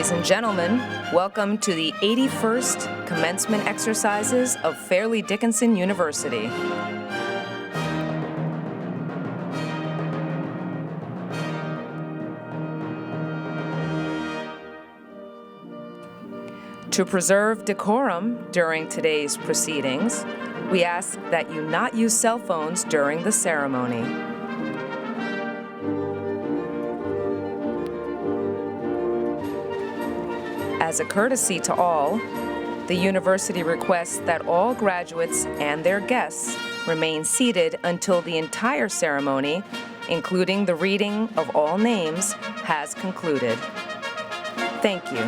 Ladies and gentlemen, welcome to the 81st commencement exercises of Fairleigh Dickinson University. To preserve decorum during today's proceedings, we ask that you not use cell phones during the ceremony. As a courtesy to all, the university requests that all graduates and their guests remain seated until the entire ceremony, including the reading of all names, has concluded. Thank you.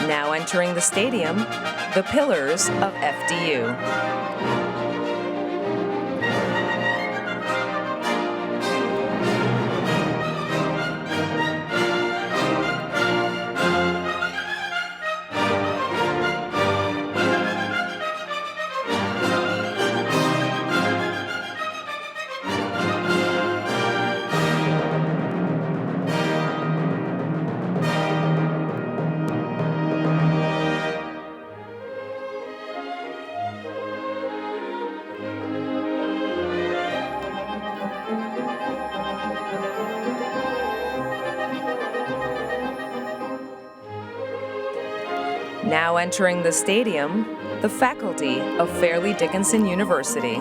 Now entering the stadium, the pillars of FDU. Now entering the stadium, the faculty of Fairleigh Dickinson University.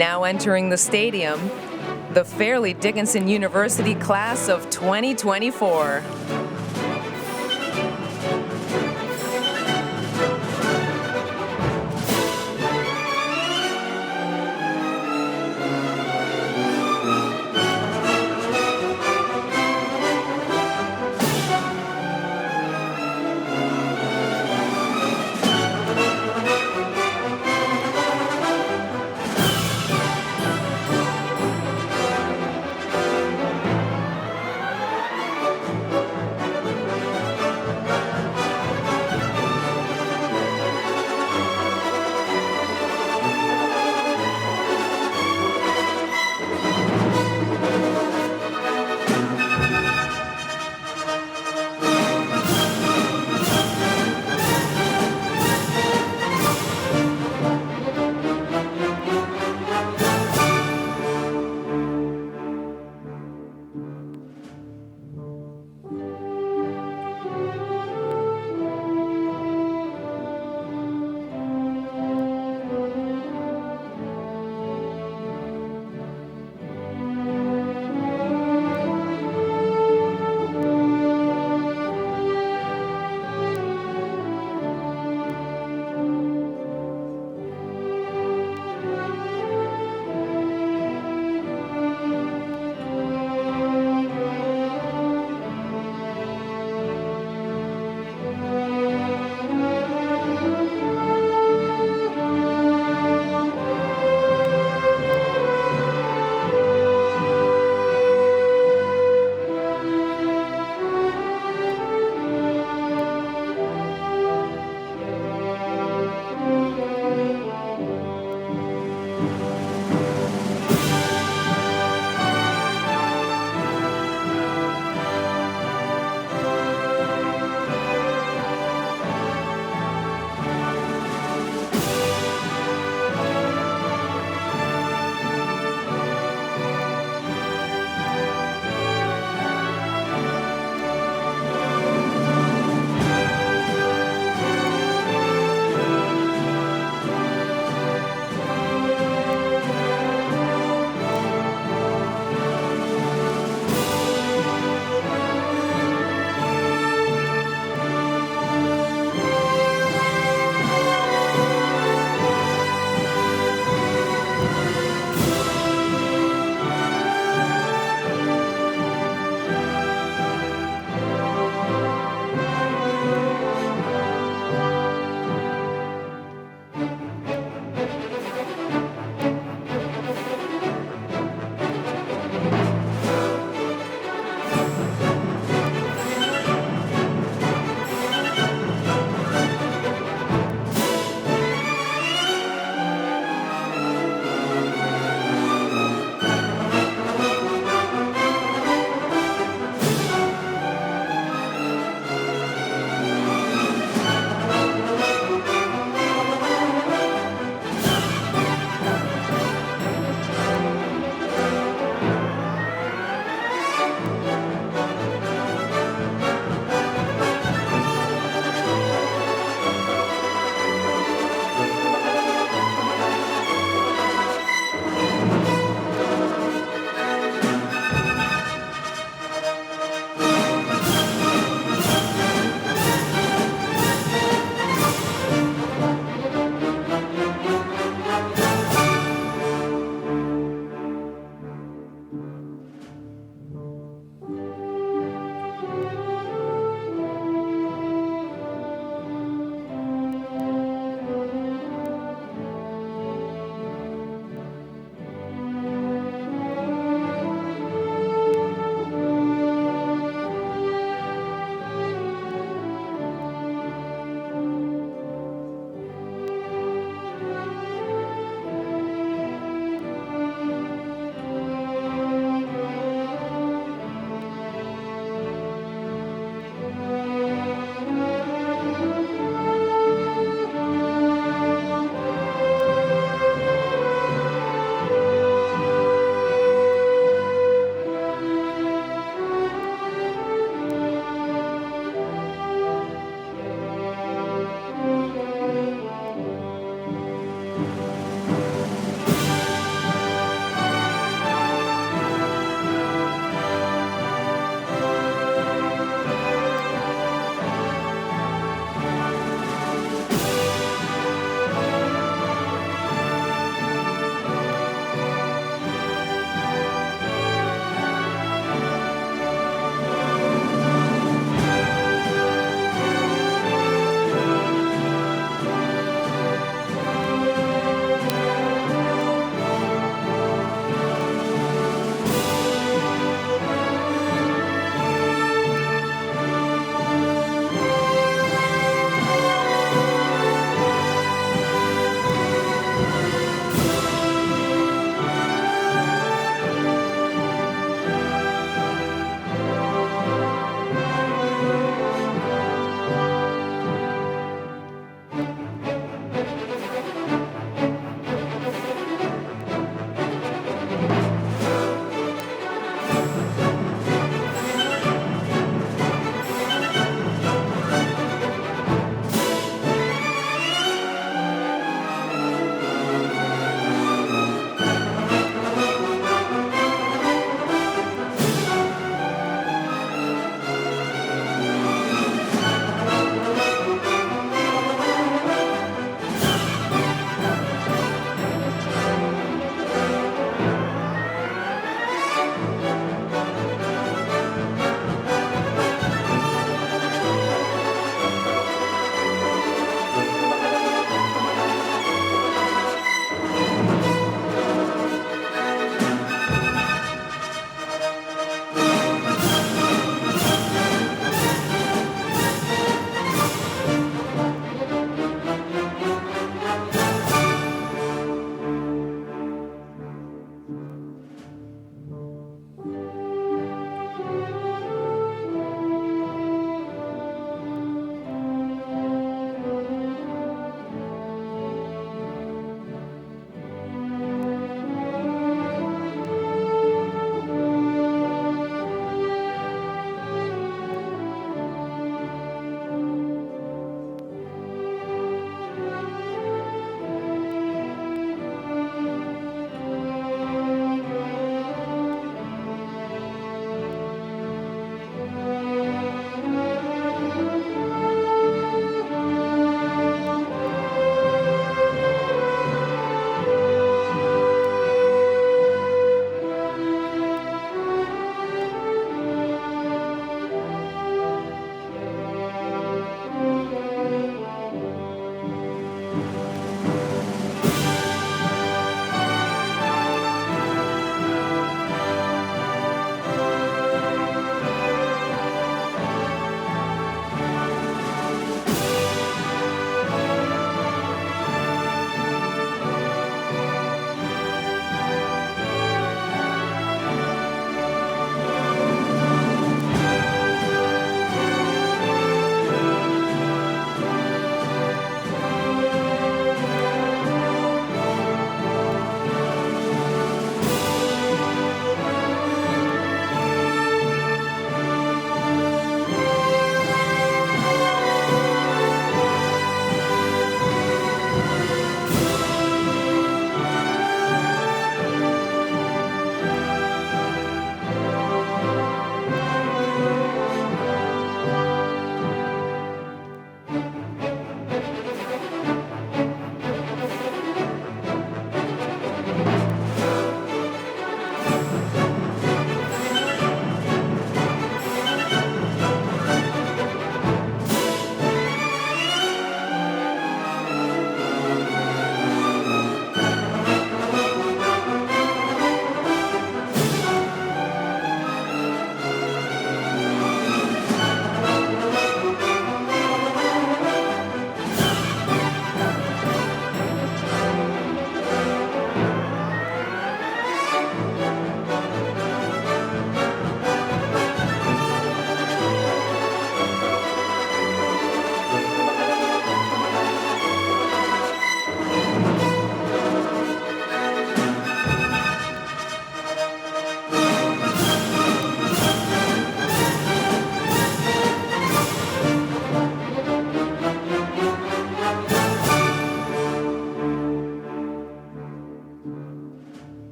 Now entering the stadium, the Fairleigh Dickinson University class of 2024.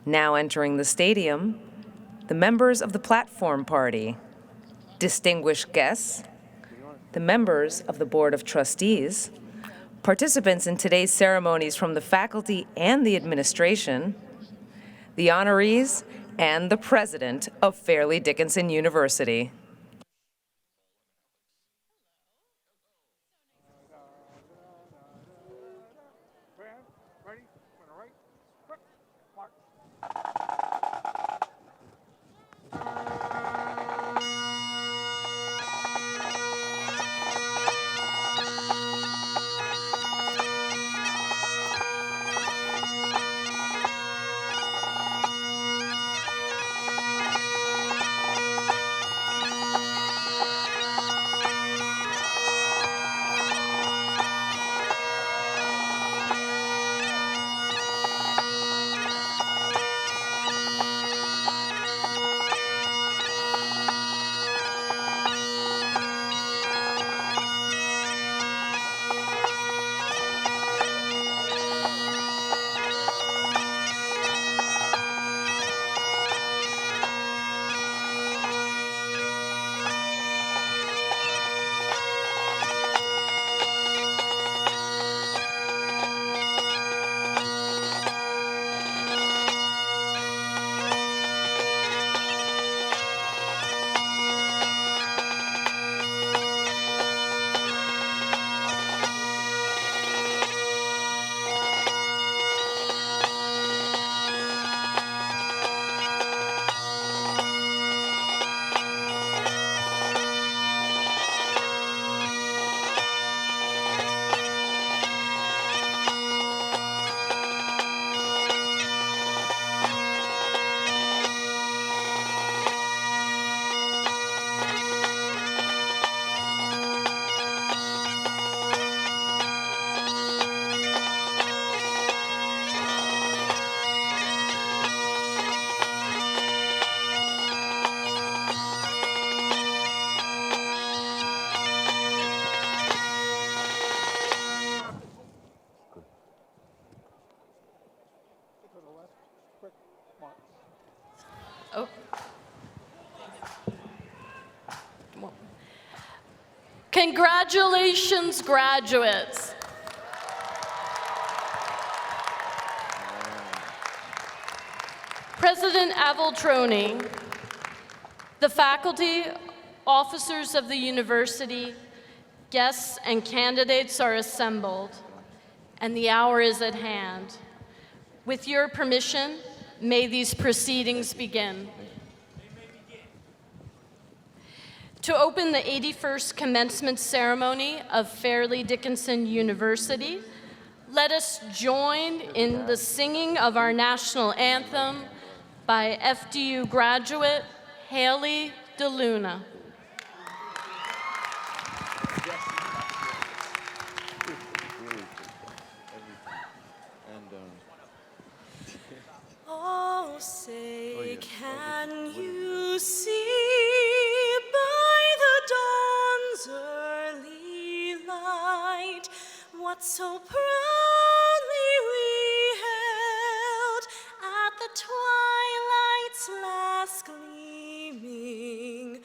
Now entering the stadium, the members of the Platform Party, distinguished guests, the members of the Board of Trustees, participants in today's ceremonies from the faculty and the administration, the honorees, and the president of Fairleigh Dickinson University. Oh. Congratulations, graduates. President Avoltroni, the faculty, officers of the university, guests and candidates are assembled, and the hour is at hand. With your permission, may these proceedings begin. To open the 81st commencement ceremony of Fairleigh Dickinson University, let us join in the singing of our national anthem by FDU graduate Haley DeLuna. Oh, say, can you see by the dawn's early light what so proudly we held at the twilight's last gleaming,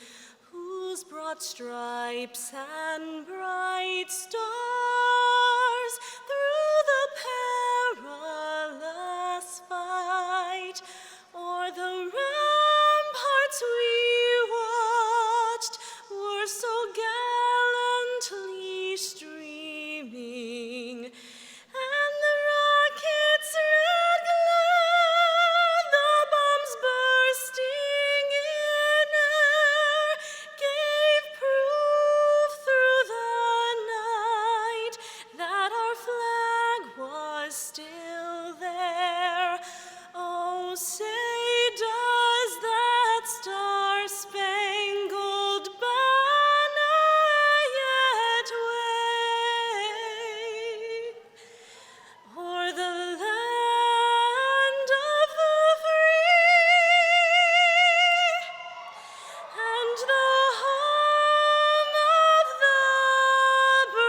whose broad stripes and bright stars through the perilous fight o'er the ramparts we watched were so gallantly streaming, and the rockets' red glare, the bombs bursting in air, gave proof through the night that our flag was still there. Oh, say, does that star-spangled banner yet wave o'er the land of the free and the home of the brave?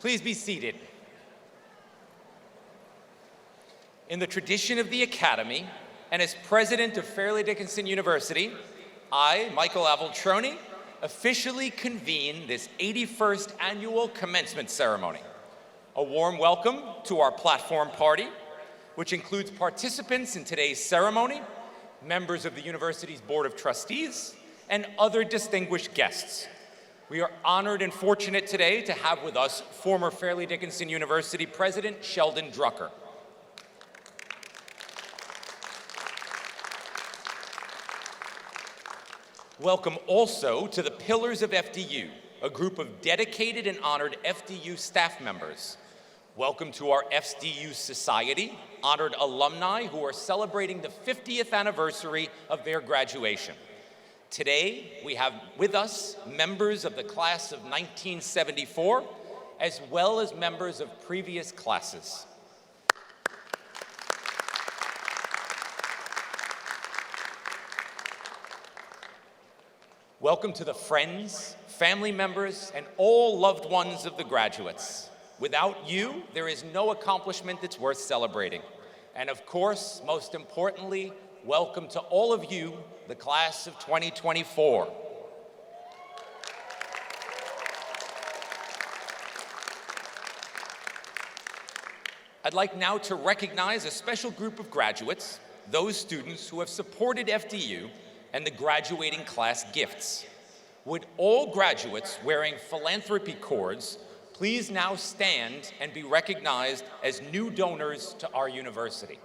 Please be seated. In the tradition of the Academy, and as president of Fairleigh Dickinson University, I, Michael Aveltroni, officially convene this 81st annual commencement ceremony. A warm welcome to our platform party, which includes participants in today's ceremony, members of the university's Board of Trustees, and other distinguished guests. We are honored and fortunate today to have with us former Fairleigh Dickinson University President Sheldon Drucker. Welcome also to the Pillars of FDU, a group of dedicated and honored FDU staff members. Welcome to our FDU Society, honored alumni who are celebrating the 50th anniversary of their graduation. Today, we have with us members of the class of 1974, as well as members of previous classes. Welcome to the friends, family members, and all loved ones of the graduates. Without you, there is no accomplishment that's worth celebrating. And of course, most importantly, welcome to all of you, the class of 2024. I'd like now to recognize a special group of graduates, those students who have supported FDU and the graduating class gifts. Would all graduates wearing philanthropy cords please now stand and be recognized as new donors to our university?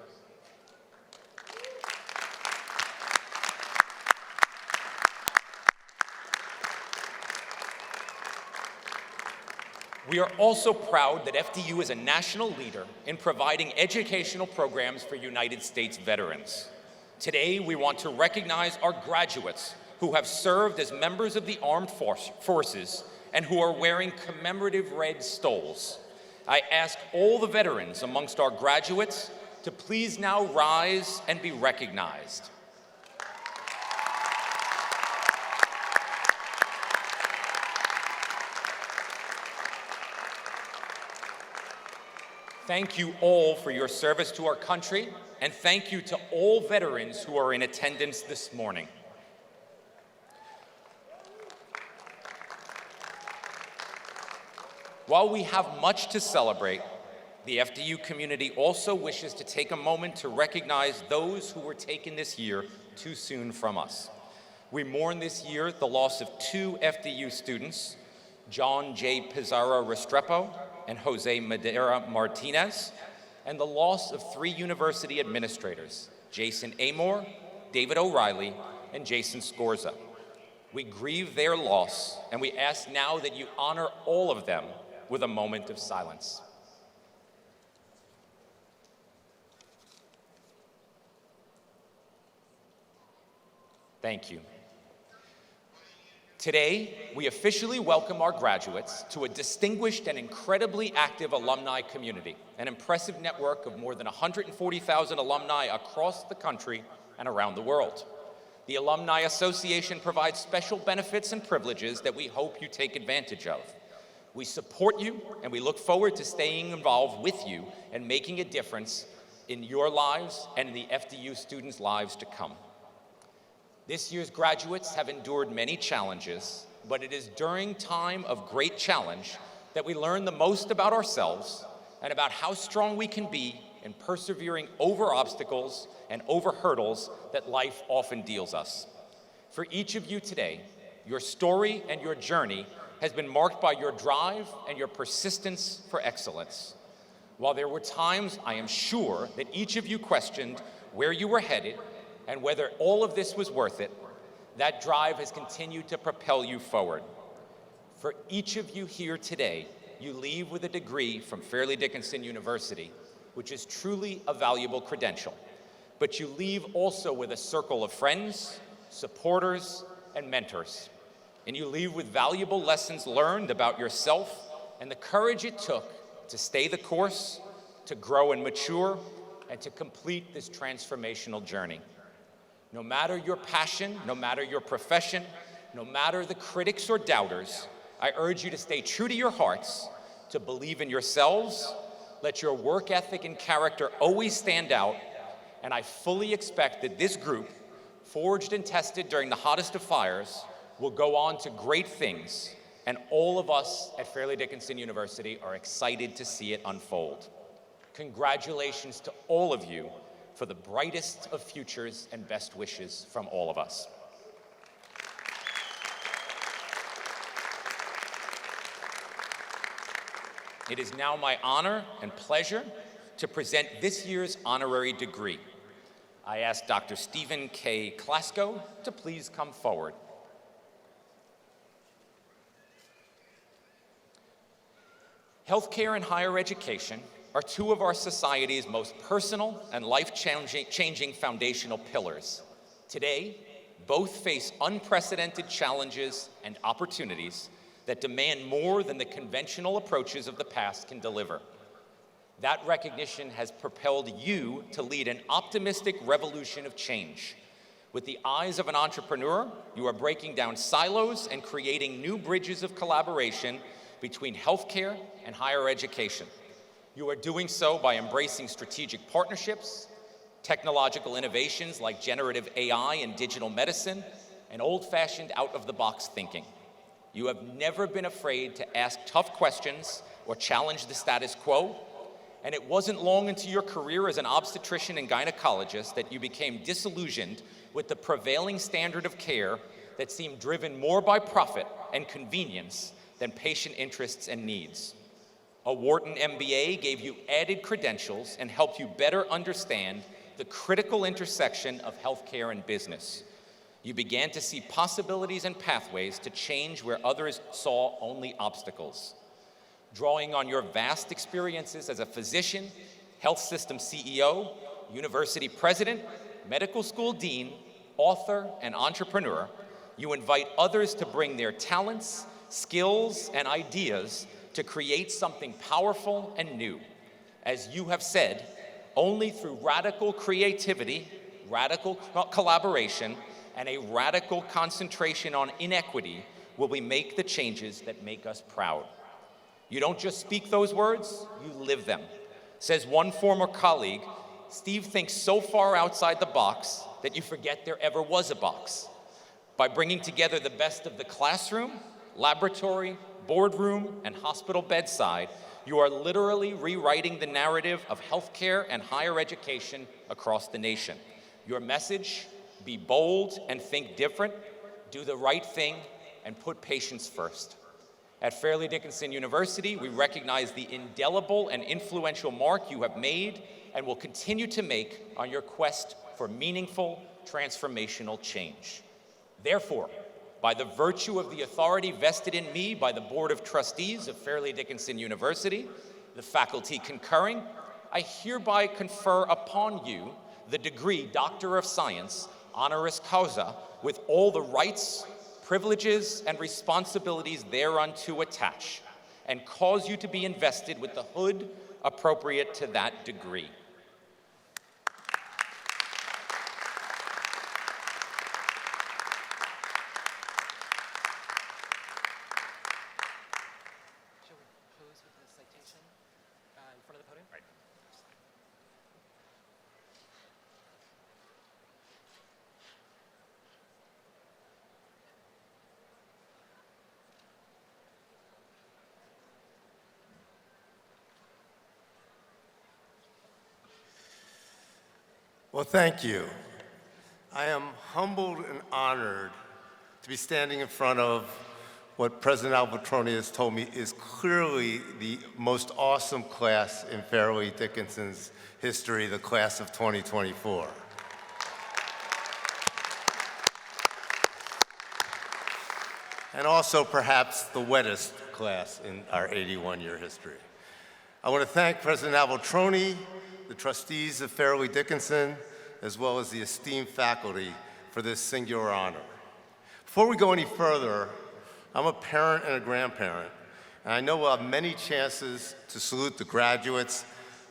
We are also proud that FDU is a national leader in providing educational programs for United States veterans. Today, we want to recognize our graduates who have served as members of the armed forces and who are wearing commemorative red stoles. I ask all the veterans amongst our graduates to please now rise and be recognized. Thank you all for your service to our country, and thank you to all veterans who are in attendance this morning. While we have much to celebrate, the FDU community also wishes to take a moment to recognize those who were taken this year too soon from us. We mourn this year the loss of two FDU students, John J. Pizarro Restrepo and Jose Madera Martinez, and the loss of three university administrators, Jason Amor, David O'Reilly, and Jason Scorza. We grieve their loss, and we ask now that you honor all of them with a moment of silence. Thank you. Today, we officially welcome our graduates to a distinguished and incredibly active alumni community, an impressive network of more than 140,000 alumni across the country and around the world. The Alumni Association provides special benefits and privileges that we hope you take advantage of. We support you, and we look forward to staying involved with you and making a difference in your lives and in the FDU students' lives to come. This year's graduates have endured many challenges, but it is during time of great challenge that we learn the most about ourselves and about how strong we can be in persevering over obstacles and over hurdles that life often deals us. For each of you today, your story and your journey has been marked by your drive and your persistence for excellence. While there were times, I am sure, that each of you questioned where you were headed and whether all of this was worth it, that drive has continued to propel you forward. For each of you here today, you leave with a degree from Fairleigh Dickinson University, which is truly a valuable credential. But you leave also with a circle of friends, supporters, and mentors. And you leave with valuable lessons learned about yourself and the courage it took to stay the course, to grow and mature, and to complete this transformational journey. No matter your passion, no matter your profession, no matter the critics or doubters, I urge you to stay true to your hearts, to believe in yourselves, let your work ethic and character always stand out, and I fully expect that this group, forged and tested during the hottest of fires, will go on to great things, and all of us at Fairleigh Dickinson University are excited to see it unfold. Congratulations to all of you for the brightest of futures and best wishes from all of us. It is now my honor and pleasure to present this year's honorary degree. I ask Dr. Stephen K. Klasko to please come forward. Healthcare and higher education are two of our society's most personal and life-changing foundational pillars. Today, both face unprecedented challenges and opportunities that demand more than the conventional approaches of the past can deliver. That recognition has propelled you to lead an optimistic revolution of change. With the eyes of an entrepreneur, you are breaking down silos and creating new bridges of collaboration between healthcare and higher education. You are doing so by embracing strategic partnerships, technological innovations like generative AI and digital medicine, and old-fashioned out-of-the-box thinking. You have never been afraid to ask tough questions or challenge the status quo, and it wasn't long into your career as an obstetrician and gynecologist that you became disillusioned with the prevailing standard of care that seemed driven more by profit and convenience than patient interests and needs. A Wharton MBA gave you added credentials and helped you better understand the critical intersection of healthcare and business. You began to see possibilities and pathways to change where others saw only obstacles. Drawing on your vast experiences as a physician, health system CEO, university president, medical school dean, author, and entrepreneur, you invite others to bring their talents, skills, and ideas to create something powerful and new. As you have said, only through radical creativity, radical collaboration, and a radical concentration on inequity will we make the changes that make us proud. You don't just speak those words, you live them. Says one former colleague, Steve thinks so far outside the box that you forget there ever was a box. By bringing together the best of the classroom, laboratory, boardroom, and hospital bedside, you are literally rewriting the narrative of healthcare and higher education across the nation. Your message: be bold and think different, do the right thing, and put patients first. At Fairleigh Dickinson University, we recognize the indelible and influential mark you have made and will continue to make on your quest for meaningful, transformational change. Therefore, by the virtue of the authority vested in me by the Board of Trustees of Fairleigh Dickinson University, the faculty concurring, I hereby confer upon you the degree Doctor of Science, honoris causa, with all the rights, privileges, and responsibilities thereunto attach, and cause you to be invested with the hood appropriate to that degree. Well, thank you. I am humbled and honored to be standing in front of what President Albertroni has told me is clearly the most awesome class in Fairleigh Dickinson's history, the class of 2024. And also perhaps the wettest class in our 81-year history. I want to thank President Albertroni, the trustees of Fairleigh Dickinson, as well as the esteemed faculty for this singular honor. Before we go any further, I'm a parent and a grandparent, and I know we'll have many chances to salute the graduates,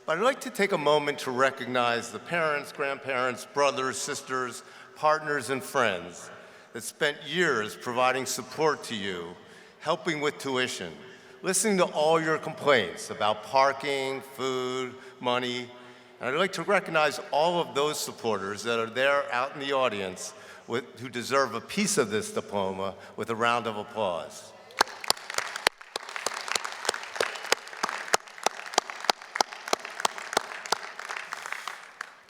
but I'd like to take a moment to recognize the parents, grandparents, brothers, sisters, partners, and friends that spent years providing support to you, helping with tuition, listening to all your complaints about parking, food, money, and I'd like to recognize all of those supporters that are there out in the audience who deserve a piece of this diploma with a round of applause.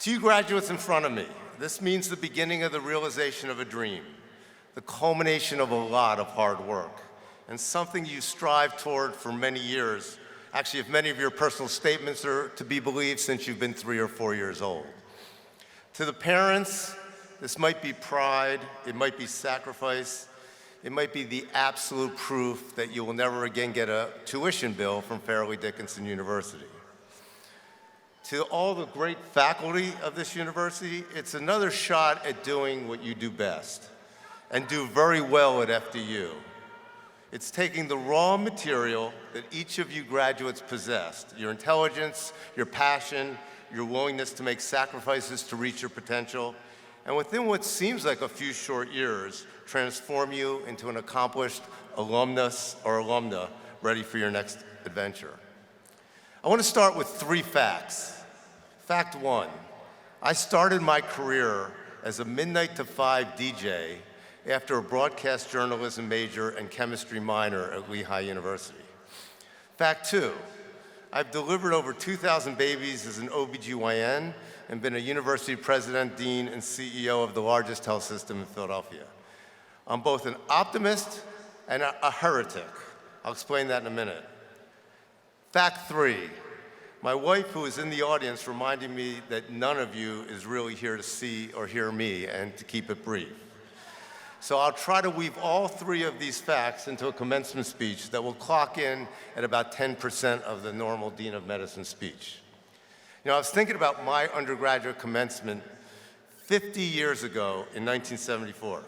To you graduates in front of me, this means the beginning of the realization of a dream, the culmination of a lot of hard work, and something you strive toward for many years. Actually, if many of your personal statements are to be believed, since you've been 3 or 4 years old. To the parents, this might be pride, it might be sacrifice, it might be the absolute proof that you will never again get a tuition bill from Fairleigh Dickinson University. To all the great faculty of this university, it's another shot at doing what you do best and do very well at FDU. It's taking the raw material that each of you graduates possessed, your intelligence, your passion, your willingness to make sacrifices to reach your potential, and within what seems like a few short years, transform you into an accomplished alumnus or alumna ready for your next adventure. I want to start with 3 facts. Fact 1, I started my career as a midnight to 5 DJ after a broadcast journalism major and chemistry minor at Lehigh University. Fact 2, I've delivered over 2,000 babies as an OBGYN and been a university president, dean, and CEO of the largest health system in Philadelphia. I'm both an optimist and a heretic. I'll explain that in a minute. Fact 3, my wife, who is in the audience, reminded me that none of you is really here to see or hear me, and to keep it brief. So I'll try to weave all 3 of these facts into a commencement speech that will clock in at about 10% of the normal Dean of Medicine speech. You know, I was thinking about my undergraduate commencement 50 years ago in 1974.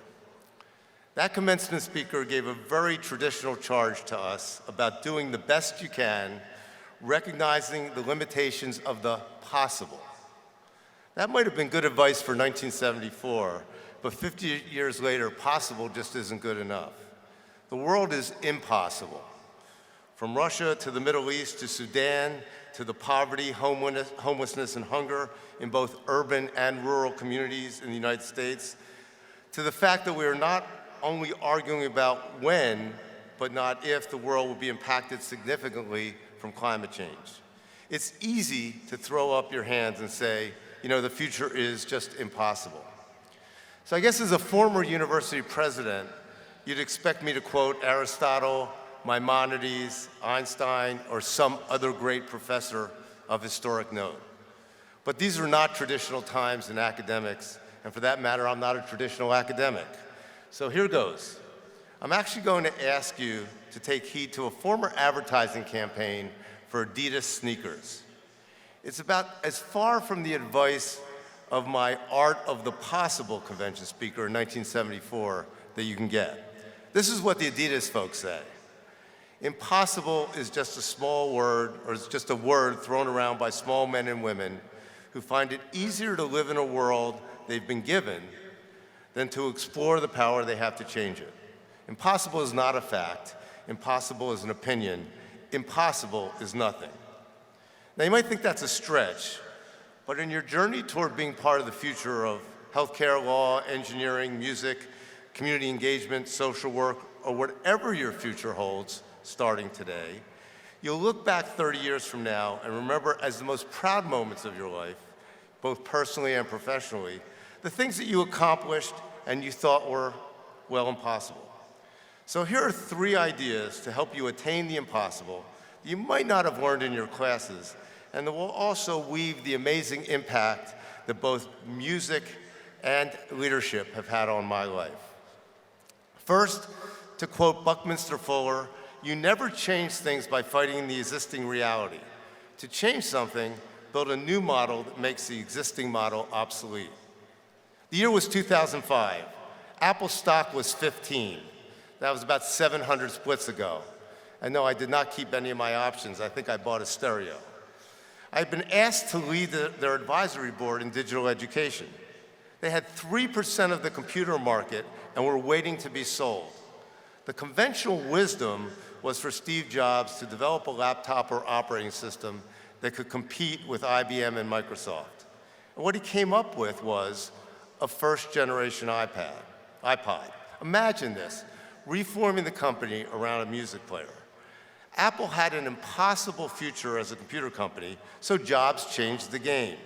That commencement speaker gave a very traditional charge to us about doing the best you can, recognizing the limitations of the possible. That might have been good advice for 1974, but 50 years later, possible just isn't good enough. The world is impossible. From Russia to the Middle East to Sudan to the poverty, homelessness, and hunger in both urban and rural communities in the United States, to the fact that we are not only arguing about when, but not if the world will be impacted significantly from climate change. It's easy to throw up your hands and say, you know, the future is just impossible. So I guess as a former university president, you'd expect me to quote Aristotle, Maimonides, Einstein, or some other great professor of historic note. But these are not traditional times in academics, and for that matter, I'm not a traditional academic. So here goes. I'm actually going to ask you to take heed to a former advertising campaign for Adidas sneakers. It's about as far from the advice of my Art of the Possible convention speaker in 1974 that you can get. This is what the Adidas folks say. Impossible is just a small word, or it's just a word thrown around by small men and women who find it easier to live in a world they've been given than to explore the power they have to change it. Impossible is not a fact. Impossible is an opinion. Impossible is nothing. Now, you might think that's a stretch, but in your journey toward being part of the future of healthcare, law, engineering, music, community engagement, social work, or whatever your future holds starting today, you'll look back 30 years from now and remember as the most proud moments of your life, both personally and professionally, the things that you accomplished and you thought were, well, impossible. So here are 3 ideas to help you attain the impossible that you might not have learned in your classes, and that will also weave the amazing impact that both music and leadership have had on my life. First, to quote Buckminster Fuller, you never change things by fighting the existing reality. To change something, build a new model that makes the existing model obsolete. The year was 2005. Apple stock was 15. That was about 700 splits ago. And no, I did not keep any of my options. I think I bought a stereo. I'd been asked to lead their advisory board in digital education. They had 3% of the computer market and were waiting to be sold. The conventional wisdom was for Steve Jobs to develop a laptop or operating system that could compete with IBM and Microsoft. And what he came up with was a first-generation iPod. Imagine this, reforming the company around a music player. Apple had an impossible future as a computer company, so Jobs changed the game.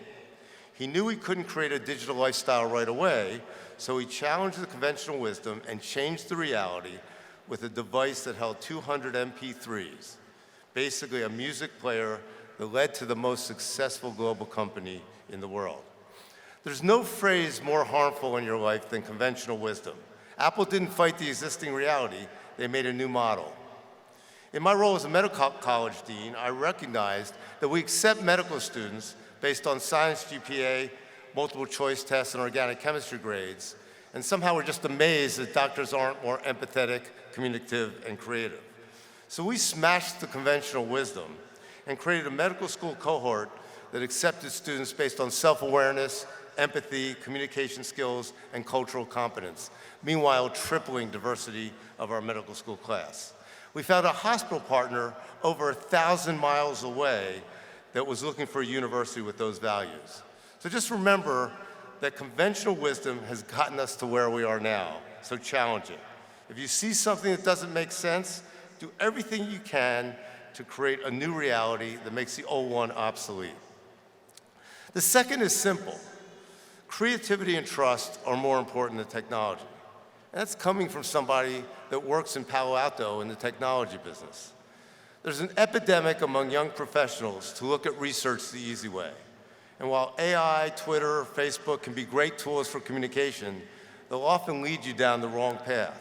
He knew he couldn't create a digital lifestyle right away, so he challenged the conventional wisdom and changed the reality with a device that held 200 MP3s, basically a music player that led to the most successful global company in the world. There's no phrase more harmful in your life than conventional wisdom. Apple didn't fight the existing reality, they made a new model. In my role as a medical college dean, I recognized that we accept medical students based on science GPA, multiple choice tests, and organic chemistry grades, and somehow we're just amazed that doctors aren't more empathetic, communicative, and creative. So we smashed the conventional wisdom and created a medical school cohort that accepted students based on self-awareness, empathy, communication skills, and cultural competence, meanwhile tripling diversity of our medical school class. We found a hospital partner over 1,000 miles away that was looking for a university with those values. So just remember that conventional wisdom has gotten us to where we are now, so challenge it. If you see something that doesn't make sense, do everything you can to create a new reality that makes the old one obsolete. The second is simple. Creativity and trust are more important than technology. And that's coming from somebody that works in Palo Alto in the technology business. There's an epidemic among young professionals to look at research the easy way. And while AI, Twitter, Facebook can be great tools for communication, they'll often lead you down the wrong path.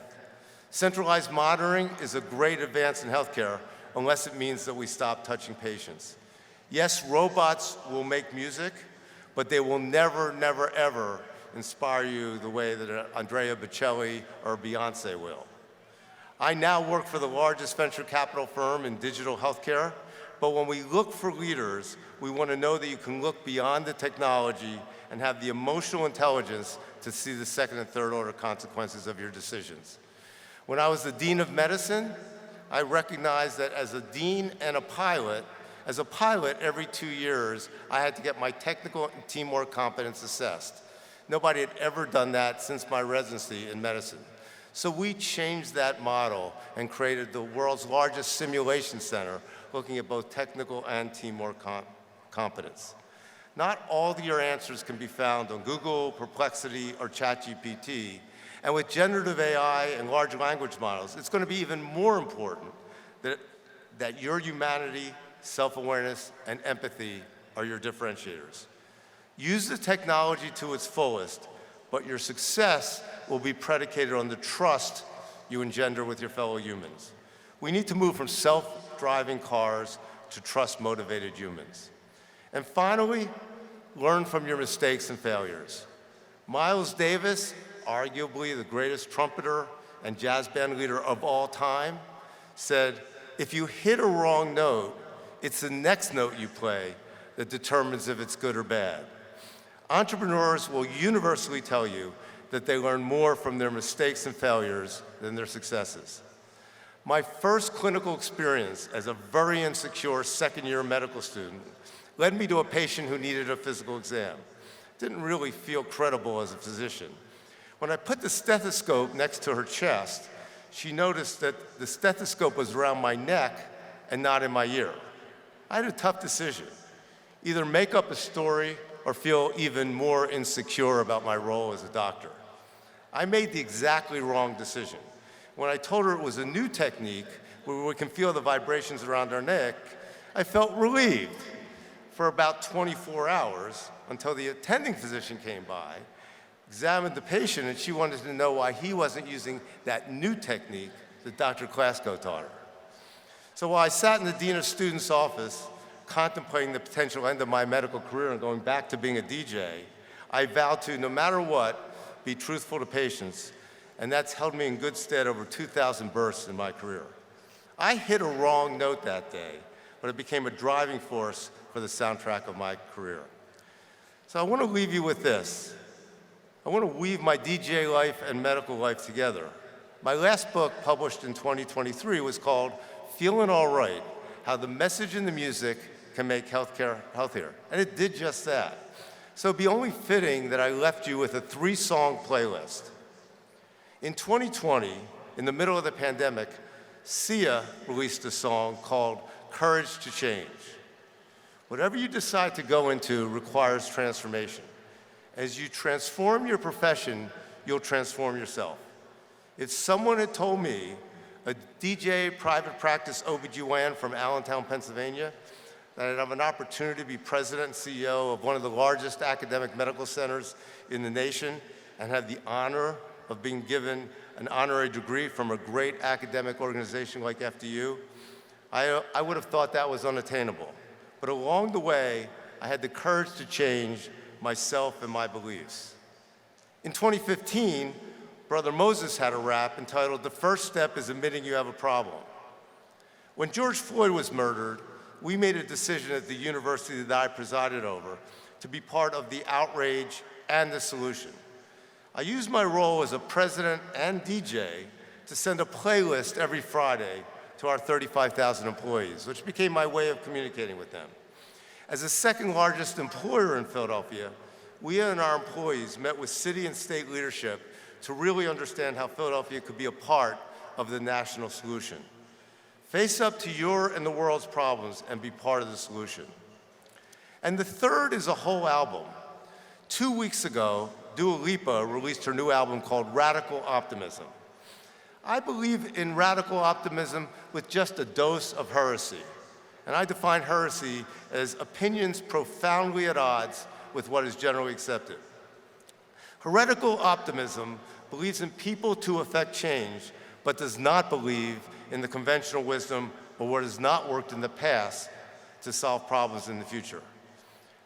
Centralized monitoring is a great advance in healthcare unless it means that we stop touching patients. Yes, robots will make music, but they will never, never, ever inspire you the way that Andrea Bocelli or Beyonce will. I now work for the largest venture capital firm in digital healthcare, but when we look for leaders, we want to know that you can look beyond the technology and have the emotional intelligence to see the second and third order consequences of your decisions. When I was the dean of medicine, I recognized that as a dean and a pilot, as a pilot, every 2 years, I had to get my technical and teamwork competence assessed. Nobody had ever done that since my residency in medicine. So we changed that model and created the world's largest simulation center, looking at both technical and teamwork competence. Not all of your answers can be found on Google, Perplexity, or ChatGPT. And with generative AI and large language models, it's going to be even more important that your humanity, self-awareness, and empathy are your differentiators. Use the technology to its fullest, but your success will be predicated on the trust you engender with your fellow humans. We need to move from self-driving cars to trust-motivated humans. And finally, learn from your mistakes and failures. Miles Davis, arguably the greatest trumpeter and jazz band leader of all time, said, if you hit a wrong note, it's the next note you play that determines if it's good or bad. Entrepreneurs will universally tell you that they learn more from their mistakes and failures than their successes. My first clinical experience as a very insecure second-year medical student led me to a patient who needed a physical exam. Didn't really feel credible as a physician. When I put the stethoscope next to her chest, she noticed that the stethoscope was around my neck and not in my ear. I had a tough decision. Either make up a story or feel even more insecure about my role as a doctor. I made the exactly wrong decision. When I told her it was a new technique where we can feel the vibrations around our neck, I felt relieved for about 24 hours until the attending physician came by, examined the patient, and she wanted to know why he wasn't using that new technique that Dr. Klasko taught her. So while I sat in the Dean of Students' office, contemplating the potential end of my medical career and going back to being a DJ, I vowed to, no matter what, be truthful to patients, and that's held me in good stead over 2,000 births in my career. I hit a wrong note that day, but it became a driving force for the soundtrack of my career. So I want to leave you with this. I want to weave my DJ life and medical life together. My last book, published in 2023, was called Feeling All Right, How the Message in the Music Can Make Healthcare Healthier. And it did just that. So it'd be only fitting that I left you with a 3-song playlist. In 2020, in the middle of the pandemic, Sia released a song called Courage to Change. Whatever you decide to go into requires transformation. As you transform your profession, you'll transform yourself. If someone had told me, a DJ private practice OBGYN from Allentown, Pennsylvania, that I'd have an opportunity to be president and CEO of one of the largest academic medical centers in the nation and have the honor of being given an honorary degree from a great academic organization like FDU, I would have thought that was unattainable. But along the way, I had the courage to change myself and my beliefs. In 2015, Brother Moses had a rap entitled, "The First Step is Admitting You Have a Problem." When George Floyd was murdered, we made a decision at the university that I presided over to be part of the outrage and the solution. I used my role as a president and DJ to send a playlist every Friday to our 35,000 employees, which became my way of communicating with them. As the second largest employer in Philadelphia, we and our employees met with city and state leadership to really understand how Philadelphia could be a part of the national solution. Face up to your and the world's problems and be part of the solution. And the third is a whole album. 2 weeks ago, Dua Lipa released her new album called Radical Optimism. I believe in radical optimism with just a dose of heresy. And I define heresy as opinions profoundly at odds with what is generally accepted. Heretical optimism believes in people to effect change, but does not believe in the conventional wisdom or what has not worked in the past to solve problems in the future.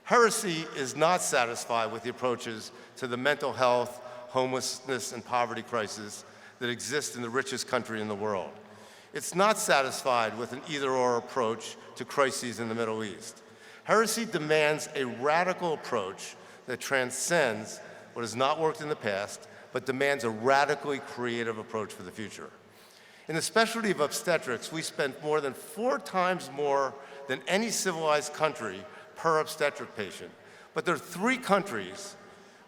Heresy is not satisfied with the approaches to the mental health, homelessness, and poverty crisis that exist in the richest country in the world. It's not satisfied with an either-or approach to crises in the Middle East. Heresy demands a radical approach that transcends what has not worked in the past, but demands a radically creative approach for the future. In the specialty of obstetrics, we spend more than 4 times more than any civilized country per obstetric patient. But there are 3 countries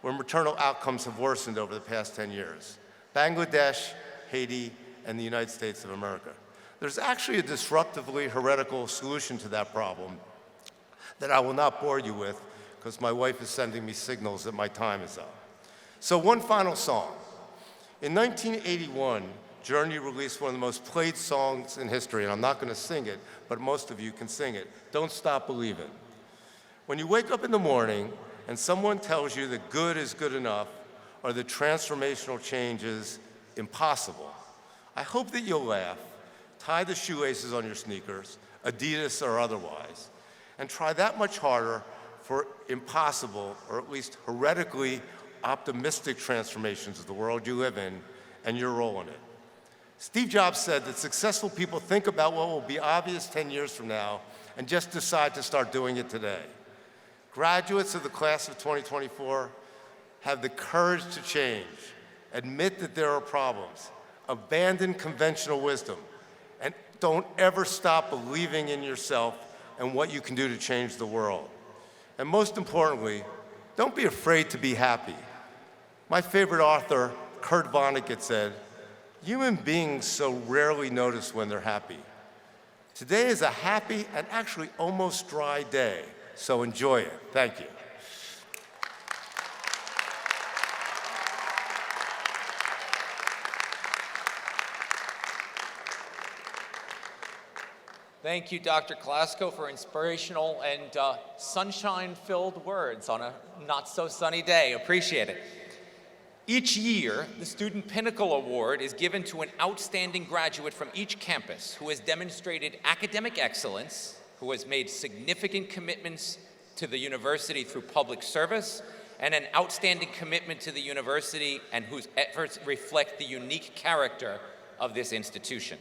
where maternal outcomes have worsened over the past 10 years: Bangladesh, Haiti, and the United States of America. There's actually a disruptively heretical solution to that problem that I will not bore you with because my wife is sending me signals that my time is up. So one final song. In 1981, Journey released one of the most played songs in history, and I'm not going to sing it, but most of you can sing it. Don't Stop Believin'. When you wake up in the morning and someone tells you that good is good enough or that transformational change is impossible, I hope that you'll laugh, tie the shoelaces on your sneakers, Adidas or otherwise, and try that much harder for impossible, or at least heretically optimistic transformations of the world you live in and your role in it. Steve Jobs said that successful people think about what will be obvious 10 years from now and just decide to start doing it today. Graduates of the class of 2024 have the courage to change, admit that there are problems, abandon conventional wisdom, and don't ever stop believing in yourself and what you can do to change the world. And most importantly, don't be afraid to be happy. My favorite author, Kurt Vonnegut, said, "Human beings so rarely notice when they're happy. Today is a happy and actually almost dry day, so enjoy it." Thank you. Thank you, Dr. Klasko, for inspirational and sunshine-filled words on a not-so-sunny day. Appreciate it. Each year, the Student Pinnacle Award is given to an outstanding graduate from each campus who has demonstrated academic excellence, who has made significant commitments to the university through public service, and an outstanding commitment to the university and whose efforts reflect the unique character of this institution.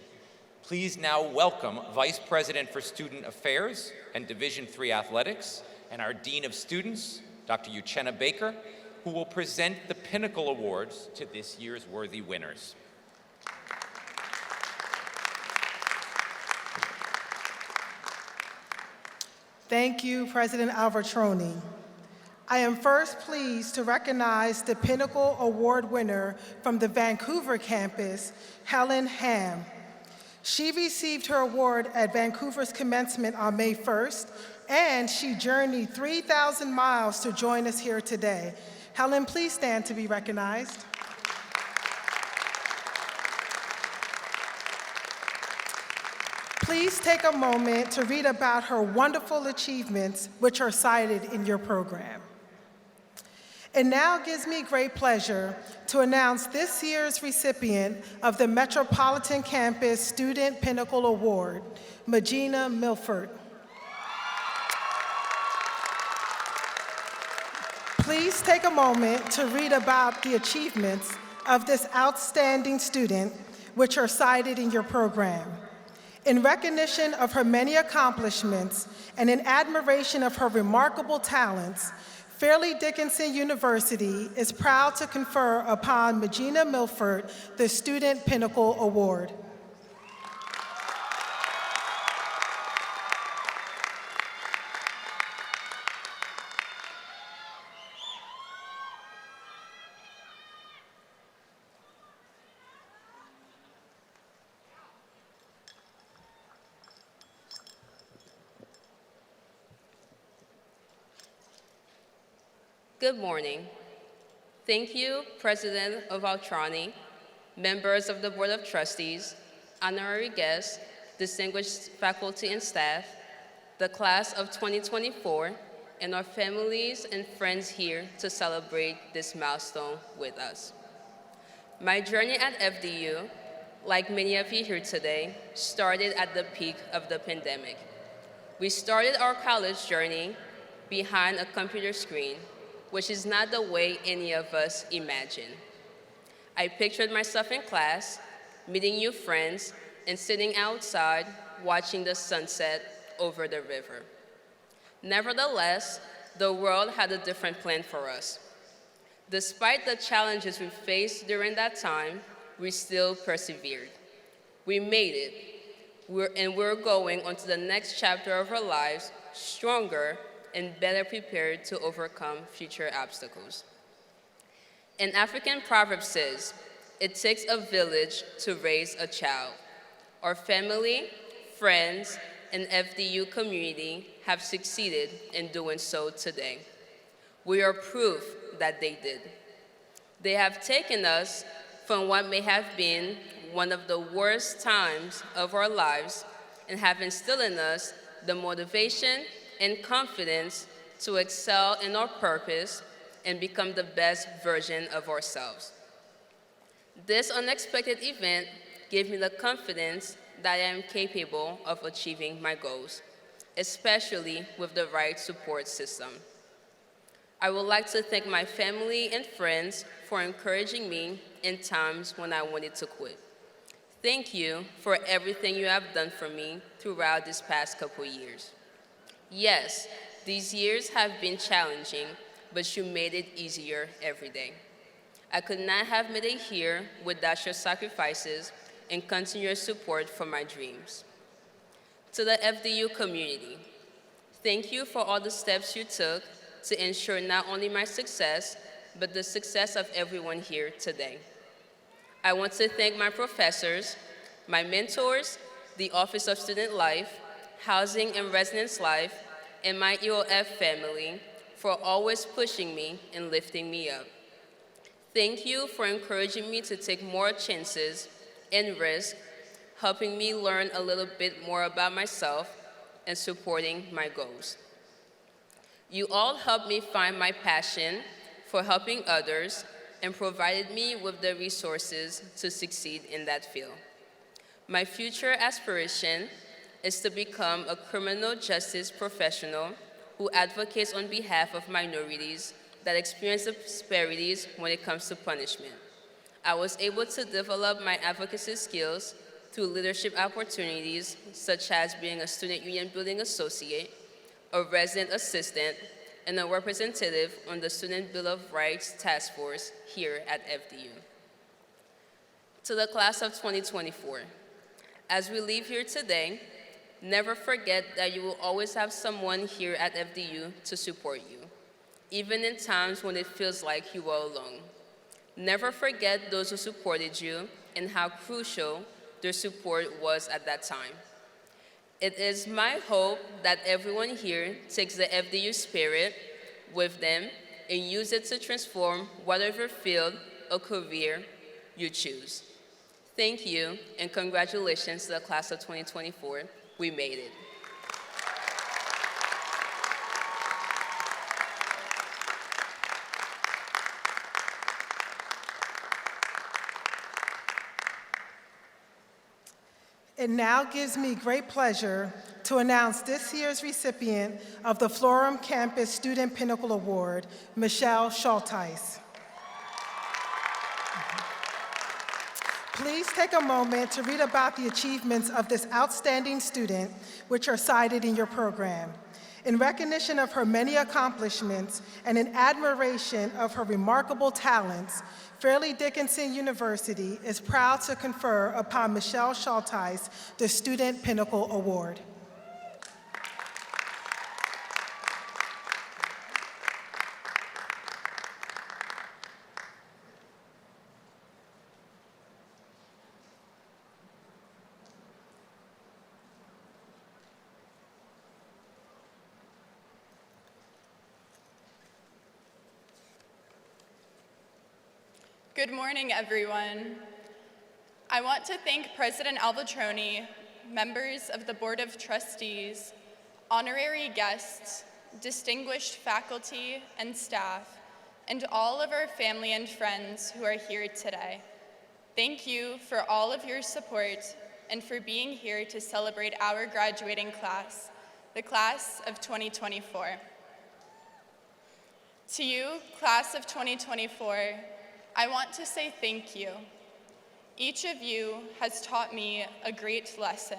Please now welcome Vice President for Student Affairs and Division III Athletics and our Dean of Students, Dr. Uchenna Baker, who will present the Pinnacle Awards to this year's worthy winners. Thank you, President Alvatroni. I am first pleased to recognize the Pinnacle Award winner from the Vancouver campus, Helen Ham. She received her award at Vancouver's commencement on May 1st, and she journeyed 3,000 miles to join us here today. Helen, please stand to be recognized. Please take a moment to read about her wonderful achievements, which are cited in your program. It now gives me great pleasure to announce this year's recipient of the Metropolitan Campus Student Pinnacle Award, Magina Milford. Please take a moment to read about the achievements of this outstanding student, which are cited in your program. In recognition of her many accomplishments and in admiration of her remarkable talents, Fairleigh Dickinson University is proud to confer upon Magina Milford the Student Pinnacle Award. Good morning. Thank you, President Alvatroni, members of the Board of Trustees, honorary guests, distinguished faculty and staff, the class of 2024, and our families and friends here to celebrate this milestone with us. My journey at FDU, like many of you here today, started at the peak of the pandemic. We started our college journey behind a computer screen, which is not the way any of us imagine. I pictured myself in class, meeting new friends, and sitting outside watching the sunset over the river. Nevertheless, the world had a different plan for us. Despite the challenges we faced during that time, we still persevered. We made it, we're going on to the next chapter of our lives stronger and better prepared to overcome future obstacles. An African proverb says, "It takes a village to raise a child." Our family, friends, and FDU community have succeeded in doing so today. We are proof that they did. They have taken us from what may have been one of the worst times of our lives and have instilled in us the motivation and confidence to excel in our purpose and become the best version of ourselves. This unexpected event gave me the confidence that I am capable of achieving my goals, especially with the right support system. I would like to thank my family and friends for encouraging me in times when I wanted to quit. Thank you for everything you have done for me throughout this past couple years. Yes, these years have been challenging, but you made it easier every day. I could not have made it here without your sacrifices and continuous support for my dreams. To the FDU community, thank you for all the steps you took to ensure not only my success, but the success of everyone here today. I want to thank my professors, my mentors, the Office of Student Life, Housing and Residence Life, and my EOF family for always pushing me and lifting me up. Thank you for encouraging me to take more chances and risk, helping me learn a little bit more about myself and supporting my goals. You all helped me find my passion for helping others and provided me with the resources to succeed in that field. My future aspiration is to become a criminal justice professional who advocates on behalf of minorities that experience disparities when it comes to punishment. I was able to develop my advocacy skills through leadership opportunities, such as being a student union building associate, a resident assistant, and a representative on the Student Bill of Rights Task Force here at FDU. To the class of 2024, as we leave here today, Never forget that you will always have someone here at FDU to support you, even in times when it feels like you are alone. Never forget those who supported you and how crucial their support was at that time. It is my hope that everyone here takes the FDU spirit with them and use it to transform whatever field or career you choose. Thank you, and congratulations to the class of 2024. We made it. It now gives me great pleasure to announce this year's recipient of the Florham Campus Student Pinnacle Award, Michelle Schulteis. Please take a moment to read about the achievements of this outstanding student, which are cited in your program. In recognition of her many accomplishments and in admiration of her remarkable talents, Fairleigh Dickinson University is proud to confer upon Michelle Schulteis the Student Pinnacle Award. Good morning, everyone. I want to thank President Alvatroni, members of the Board of Trustees, honorary guests, distinguished faculty and staff, and all of our family and friends who are here today. Thank you for all of your support and for being here to celebrate our graduating class, the class of 2024. To you, class of 2024, I want to say thank you. Each of you has taught me a great lesson,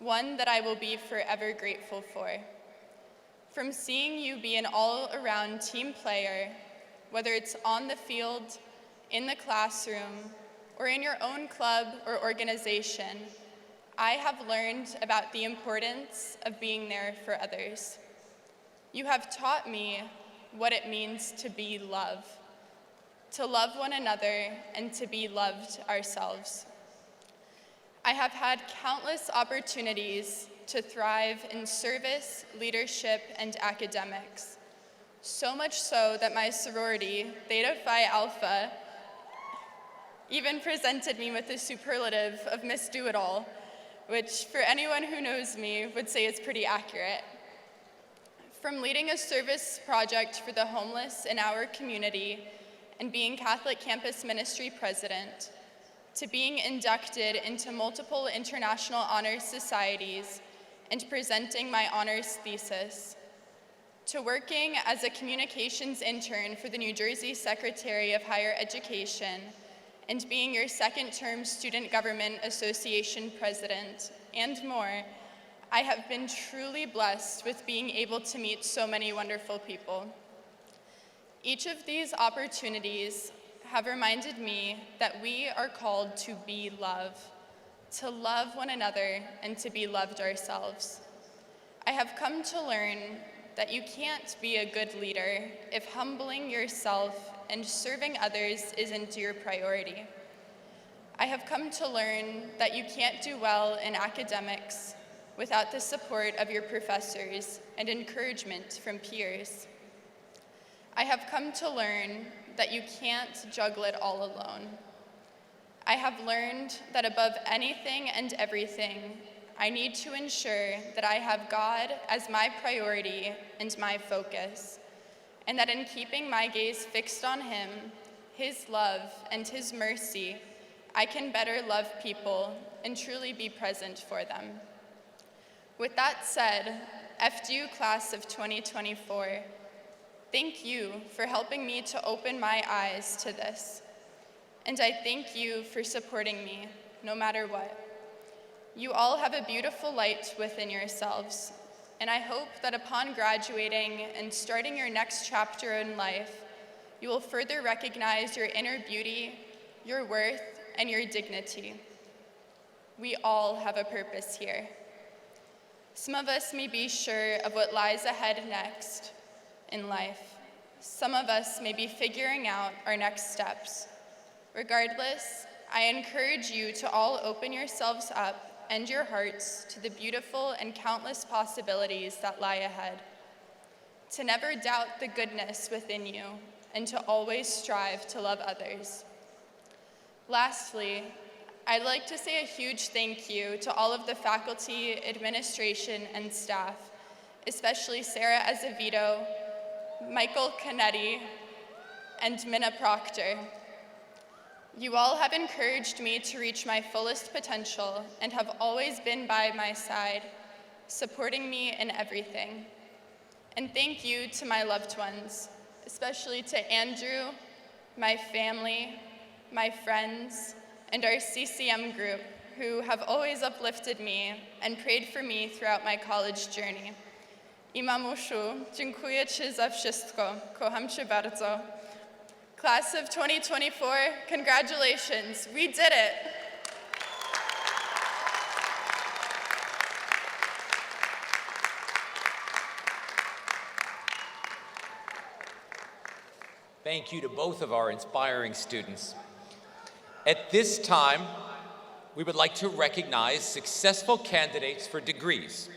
one that I will be forever grateful for. From seeing you be an all-around team player, whether it's on the field, in the classroom, or in your own club or organization, I have learned about the importance of being there for others. You have taught me what it means to be love, to love one another, and to be loved ourselves. I have had countless opportunities to thrive in service, leadership, and academics. So much so that my sorority, Theta Phi Alpha, even presented me with the superlative of Miss Do-It-All, which for anyone who knows me would say is pretty accurate. From leading a service project for the homeless in our community and being Catholic Campus Ministry President, to being inducted into multiple international honors societies and presenting my honors thesis, to working as a communications intern for the New Jersey Secretary of Higher Education and being your second-term Student Government Association President, and more, I have been truly blessed with being able to meet so many wonderful people. Each of these opportunities have reminded me that we are called to be love, to love one another and to be loved ourselves. I have come to learn that you can't be a good leader if humbling yourself and serving others isn't your priority. I have come to learn that you can't do well in academics without the support of your professors and encouragement from peers. I have come to learn that you can't juggle it all alone. I have learned that above anything and everything, I need to ensure that I have God as my priority and my focus, and that in keeping my gaze fixed on Him, His love, and His mercy, I can better love people and truly be present for them. With that said, FDU Class of 2024, thank you for helping me to open my eyes to this. And I thank you for supporting me, no matter what. You all have a beautiful light within yourselves, and I hope that upon graduating and starting your next chapter in life, you will further recognize your inner beauty, your worth, and your dignity. We all have a purpose here. Some of us may be sure of what lies ahead next in life. Some of us may be figuring out our next steps. Regardless, I encourage you to all open yourselves up and your hearts to the beautiful and countless possibilities that lie ahead. To never doubt the goodness within you, and to always strive to love others. Lastly, I'd like to say a huge thank you to all of the faculty, administration, and staff, especially Sarah Azevedo, Michael Canetti, and Minna Proctor. You all have encouraged me to reach my fullest potential and have always been by my side, supporting me in everything. And thank you to my loved ones, especially to Andrew, my family, my friends, and our CCM group, who have always uplifted me and prayed for me throughout my college journey. Imamushu, dziękuję ci za wszystko. Kocham cię bardzo. Class of 2024, congratulations, we did it. Thank you to both of our inspiring students. At this time, we would like to recognize successful candidates for degrees.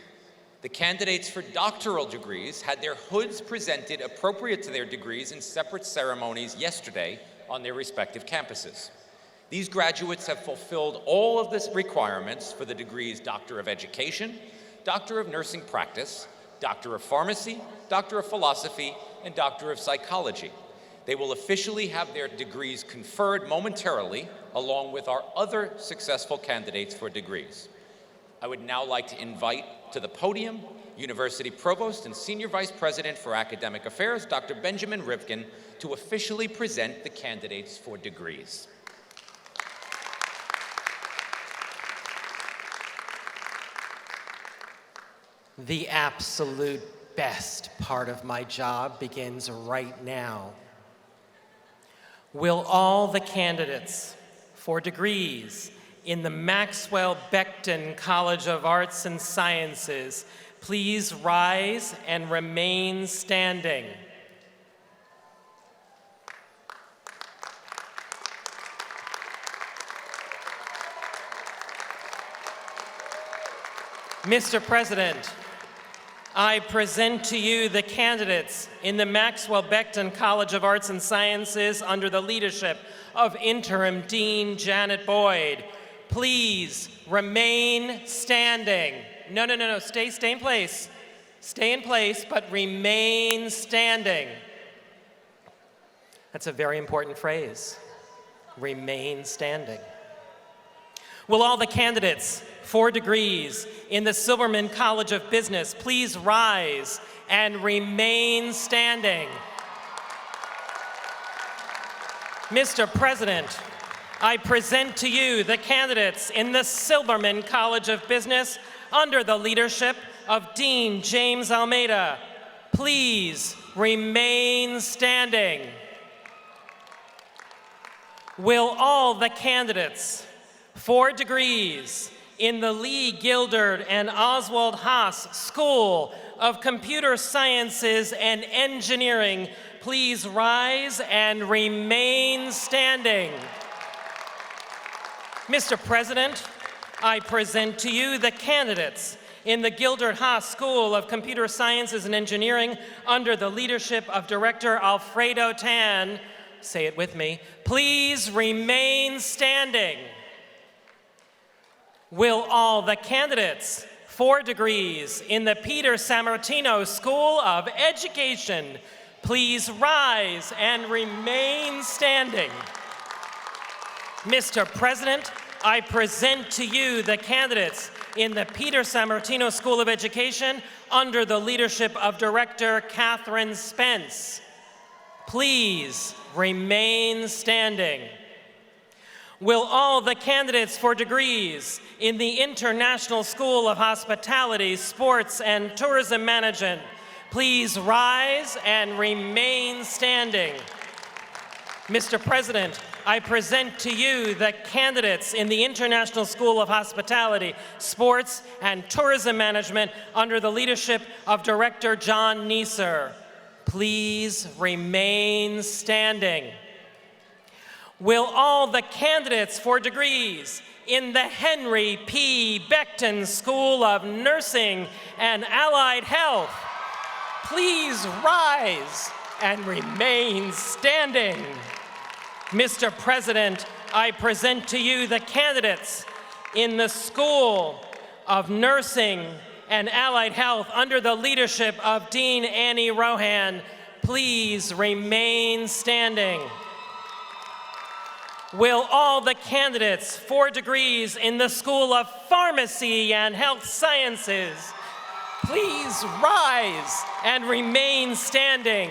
The candidates for doctoral degrees had their hoods presented appropriate to their degrees in separate ceremonies yesterday on their respective campuses. These graduates have fulfilled all of the requirements for the degrees Doctor of Education, Doctor of Nursing Practice, Doctor of Pharmacy, Doctor of Philosophy, and Doctor of Psychology. They will officially have their degrees conferred momentarily, along with our other successful candidates for degrees. I would now like to invite to the podium University Provost and Senior Vice President for Academic Affairs, Dr. Benjamin Rivkin, to officially present the candidates for degrees. The absolute best part of my job begins right now. Will all the candidates for degrees in the Maxwell Becton College of Arts and Sciences please rise and remain standing? Mr. President, I present to you the candidates in the Maxwell Becton College of Arts and Sciences under the leadership of Interim Dean Janet Boyd. Please remain standing. No, stay in place. Stay in place, but remain standing. That's a very important phrase. Remain standing. Will all the candidates for degrees in the Silverman College of Business please rise and remain standing? Mr. President, I present to you the candidates in the Silverman College of Business under the leadership of Dean James Almeida. Please remain standing. Will all the candidates for degrees in the Lee Gilderd and Oswald Haas School of Computer Sciences and Engineering please rise and remain standing? Mr. President, I present to you the candidates in the Gilderd Haas School of Computer Sciences and Engineering under the leadership of Director Alfredo Tan. Say it with me. Please remain standing. Will all the candidates for degrees in the Peter Sammartino School of Education please rise and remain standing? Mr. President, I present to you the candidates in the Peter Sammartino School of Education under the leadership of Director Catherine Spence. Please remain standing. Will all the candidates for degrees in the International School of Hospitality, Sports, and Tourism Management please rise and remain standing? Mr. President, I present to you the candidates in the International School of Hospitality, Sports, and Tourism Management under the leadership of Director John Neisser. Please remain standing. Will all the candidates for degrees in the Henry P. Becton School of Nursing and Allied Health please rise and remain standing? Mr. President, I present to you the candidates in the School of Nursing and Allied Health under the leadership of Dean Annie Rohan. Please remain standing. Will all the candidates for degrees in the School of Pharmacy and Health Sciences please rise and remain standing?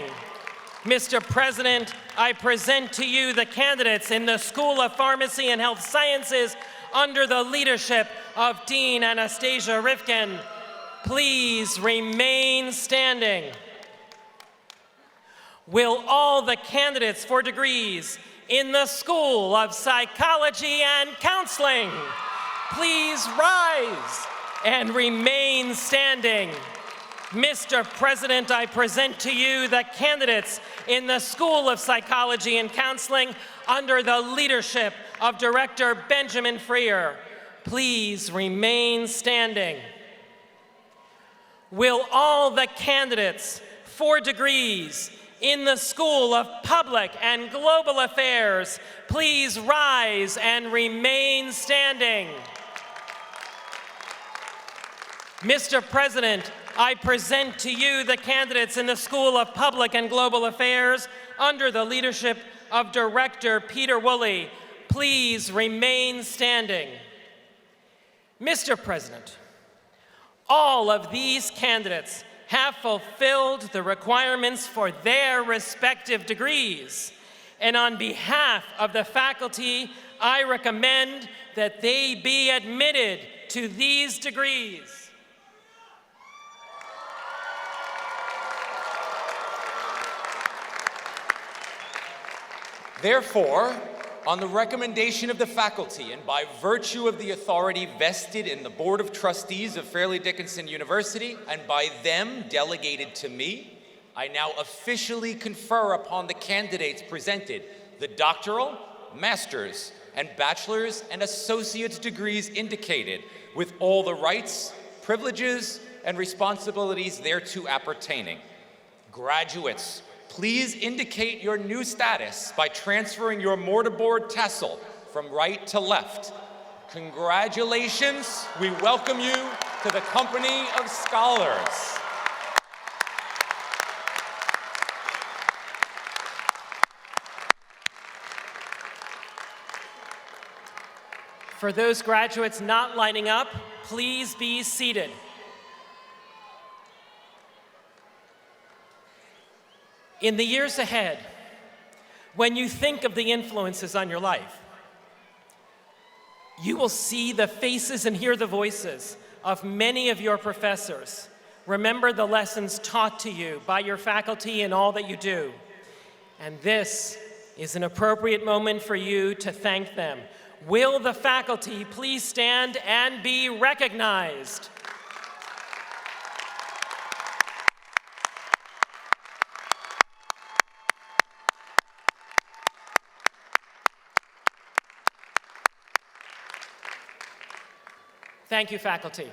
Mr. President, I present to you the candidates in the School of Pharmacy and Health Sciences under the leadership of Dean Anastasia Rifkin. Please remain standing. Will all the candidates for degrees in the School of Psychology and Counseling please rise and remain standing? Mr. President, I present to you the candidates in the School of Psychology and Counseling under the leadership of Director Benjamin Freer. Please remain standing. Will all the candidates for degrees in the School of Public and Global Affairs please rise and remain standing? Mr. President, I present to you the candidates in the School of Public and Global Affairs under the leadership of Director Peter Woolley. Please remain standing. Mr. President, all of these candidates have fulfilled the requirements for their respective degrees, and on behalf of the faculty, I recommend that they be admitted to these degrees. Therefore, on the recommendation of the faculty and by virtue of the authority vested in the Board of Trustees of Fairleigh Dickinson University and by them delegated to me, I now officially confer upon the candidates presented the doctoral, master's, and bachelor's and associate's degrees indicated with all the rights, privileges, and responsibilities thereto appertaining. Graduates, please indicate your new status by transferring your mortarboard tassel from right to left. Congratulations. We welcome you to the company of scholars. For those graduates not lining up, please be seated. In the years ahead, when you think of the influences on your life, you will see the faces and hear the voices of many of your professors. Remember the lessons taught to you by your faculty in all that you do. And this is an appropriate moment for you to thank them. Will the faculty please stand and be recognized? Thank you, faculty.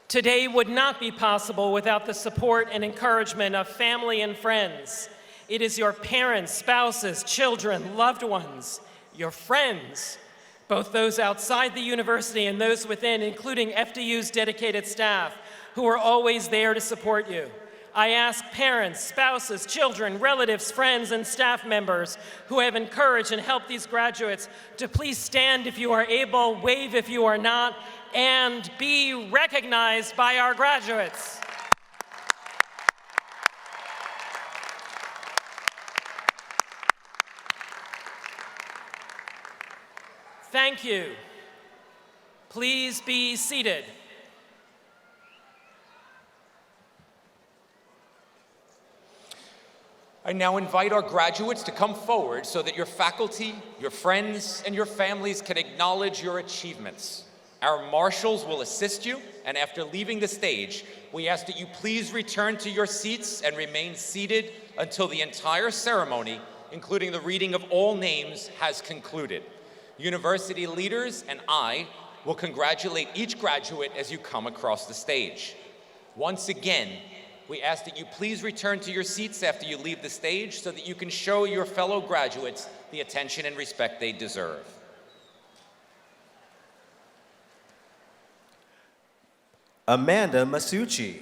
Today would not be possible without the support and encouragement of family and friends. It is your parents, spouses, children, loved ones, your friends, both those outside the university and those within, including FDU's dedicated staff, who are always there to support you. I ask parents, spouses, children, relatives, friends, and staff members who have encouraged and helped these graduates to please stand if you are able, wave if you are not, and be recognized by our graduates. Thank you. Please be seated. I now invite our graduates to come forward so that your faculty, your friends, and your families can acknowledge your achievements. Our marshals will assist you, and after leaving the stage, we ask that you please return to your seats and remain seated until the entire ceremony, including the reading of all names, has concluded. University leaders and I will congratulate each graduate as you come across the stage. Once again, we ask that you please return to your seats after you leave the stage so that you can show your fellow graduates the attention and respect they deserve. Amanda Masucci.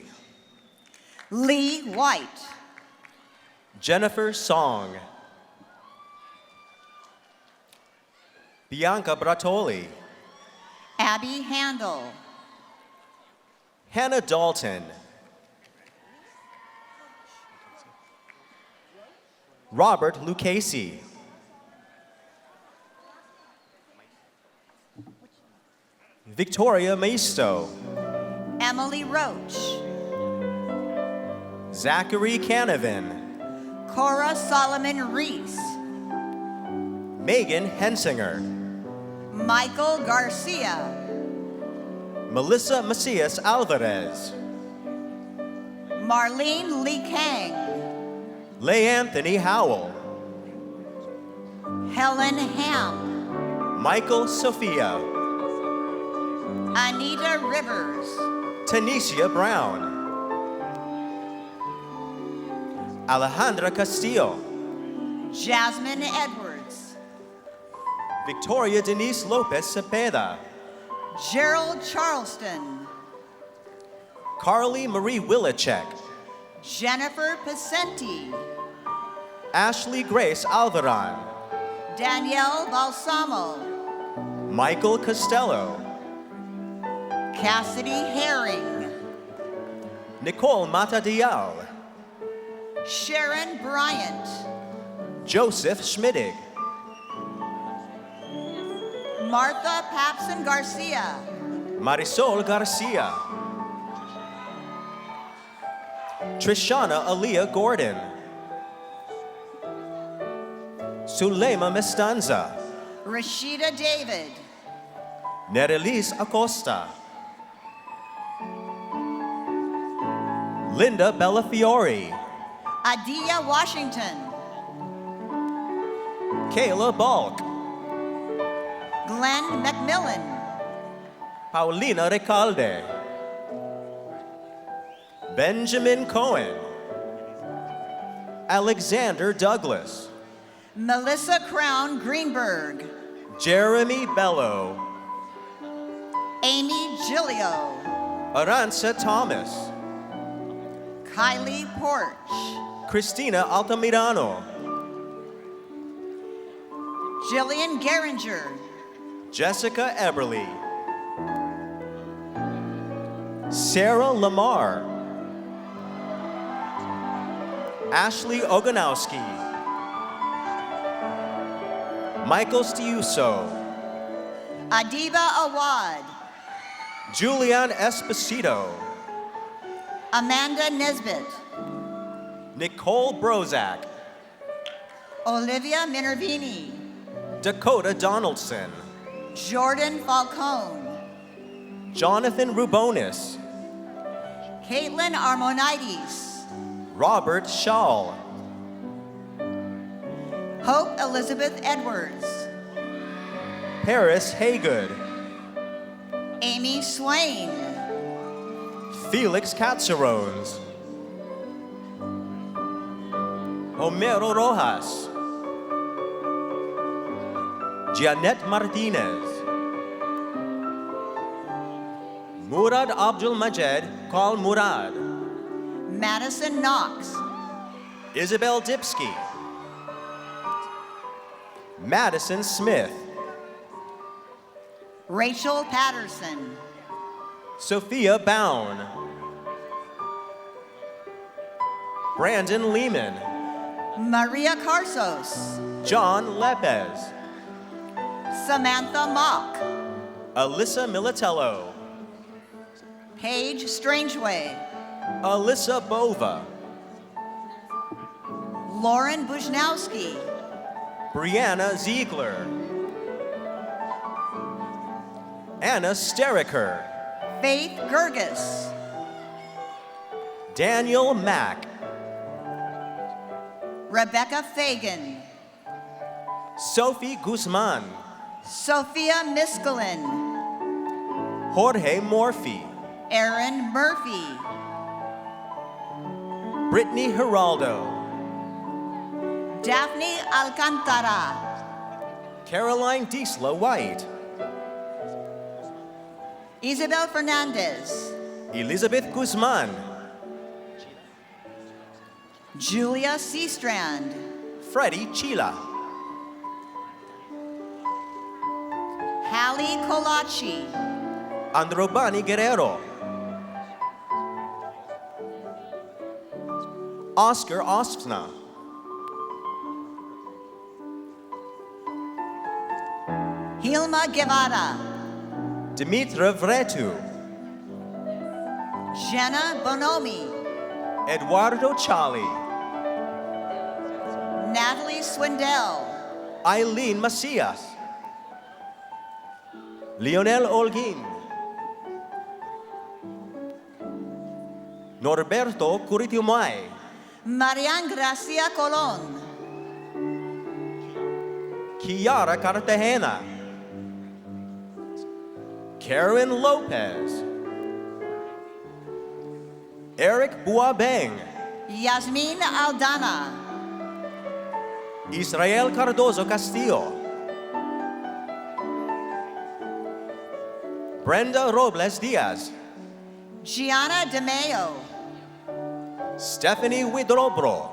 Lee White. Jennifer Song. Bianca Bratoli. Abby Handel. Hannah Dalton. Robert Lucchese. Victoria Maisto. Emily Roach. Zachary Canavan. Cora Solomon Reese. Megan Hensinger. Michael Garcia. Melissa Macias Alvarez. Marlene Lee Kang. Leigh Anthony Howell. Helen Ham. Michael Sophia. Anita Rivers. Tanisha Brown. Alejandra Castillo. Jasmine Edwards. Victoria Denise Lopez Cepeda. Gerald Charleston. Carly Marie Willicek. Jennifer Pacenti. Ashley Grace Alvaran. Danielle Balsamo. Michael Costello. Cassidy Herring. Nicole Matadial. Sharon Bryant. Joseph Schmidig. Martha Papson Garcia. Marisol Garcia. Trishana Aaliyah Gordon. Sulema Mestanza. Rashida David. Nerelis Acosta. Linda Bellafiore. Adia Washington. Kayla Balk. Glenn McMillan. Paulina Recalde. Benjamin Cohen. Alexander Douglas. Melissa Crown Greenberg. Jeremy Bello. Amy Gilio. Aranza Thomas. Kylie Porch. Christina Altamirano. Jillian Geringer. Jessica Eberly. Sarah Lamar. Ashley Oganowski. Michael Stiuso. Adiba Awad. Julian Esposito. Amanda Nesbitt. Nicole Brozak. Olivia Minervini. Dakota Donaldson. Jordan Falcone. Jonathan Rubonis. Caitlin Armonides. Robert Schall. Hope Elizabeth Edwards. Paris Haygood. Amy Swain. Felix Katzerones. Homero Rojas. Janet Martinez. Murad Abdul Majed Kal Murad. Madison Knox. Isabel Dipsky. Madison Smith. Rachel Patterson. Sophia Bown. Brandon Lehman. Maria Carsos. John Lepez. Samantha Mock. Alyssa Militello. Paige Strangeway. Alyssa Bova. Lauren Bujnowski, Brianna Ziegler, Anna Steriker, Faith Gerges, Daniel Mack, Rebecca Fagan, Sophie Guzman, Sophia Miskelin, Jorge Morphy, Aaron Murphy, Brittany Geraldo, Daphne Alcantara, Caroline Diesla White, Isabel Fernandez, Elizabeth Guzman, Julia Seastrand, Freddie Chila, Hallie Colachi, Androbani Guerrero, Oscar Ospna, Hilma Guevara, Dimitra Vretu, Jenna Bonomi, Eduardo Chali, Natalie Swindell, Eileen Macias, Lionel Olguin, Norberto Curitiumay, Marian Gracia Colon, Kiara Cartagena, Karen Lopez, Eric Buabeng, Yasmin Aldana, Israel Cardozo Castillo, Brenda Robles Diaz, Gianna DeMeo, Stephanie Widrobro,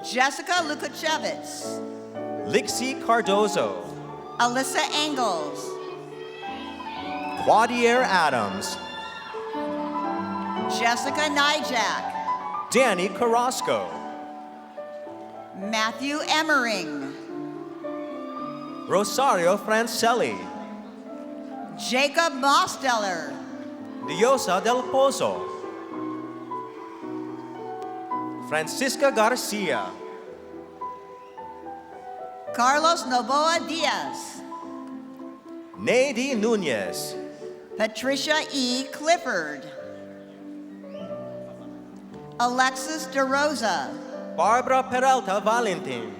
Jessica Lukachevitz, Lixie Cardozo, Alyssa Engels, Quadier Adams, Jessica Nijak, Danny Carrasco, Matthew Emmering, Rosario Francelli, Jacob Mosteller, Diosa del Pozo, Francisca Garcia, Carlos Novoa Diaz, Nady Nunez, Patricia E. Clifford, Alexis DeRosa, Barbara Peralta Valentin,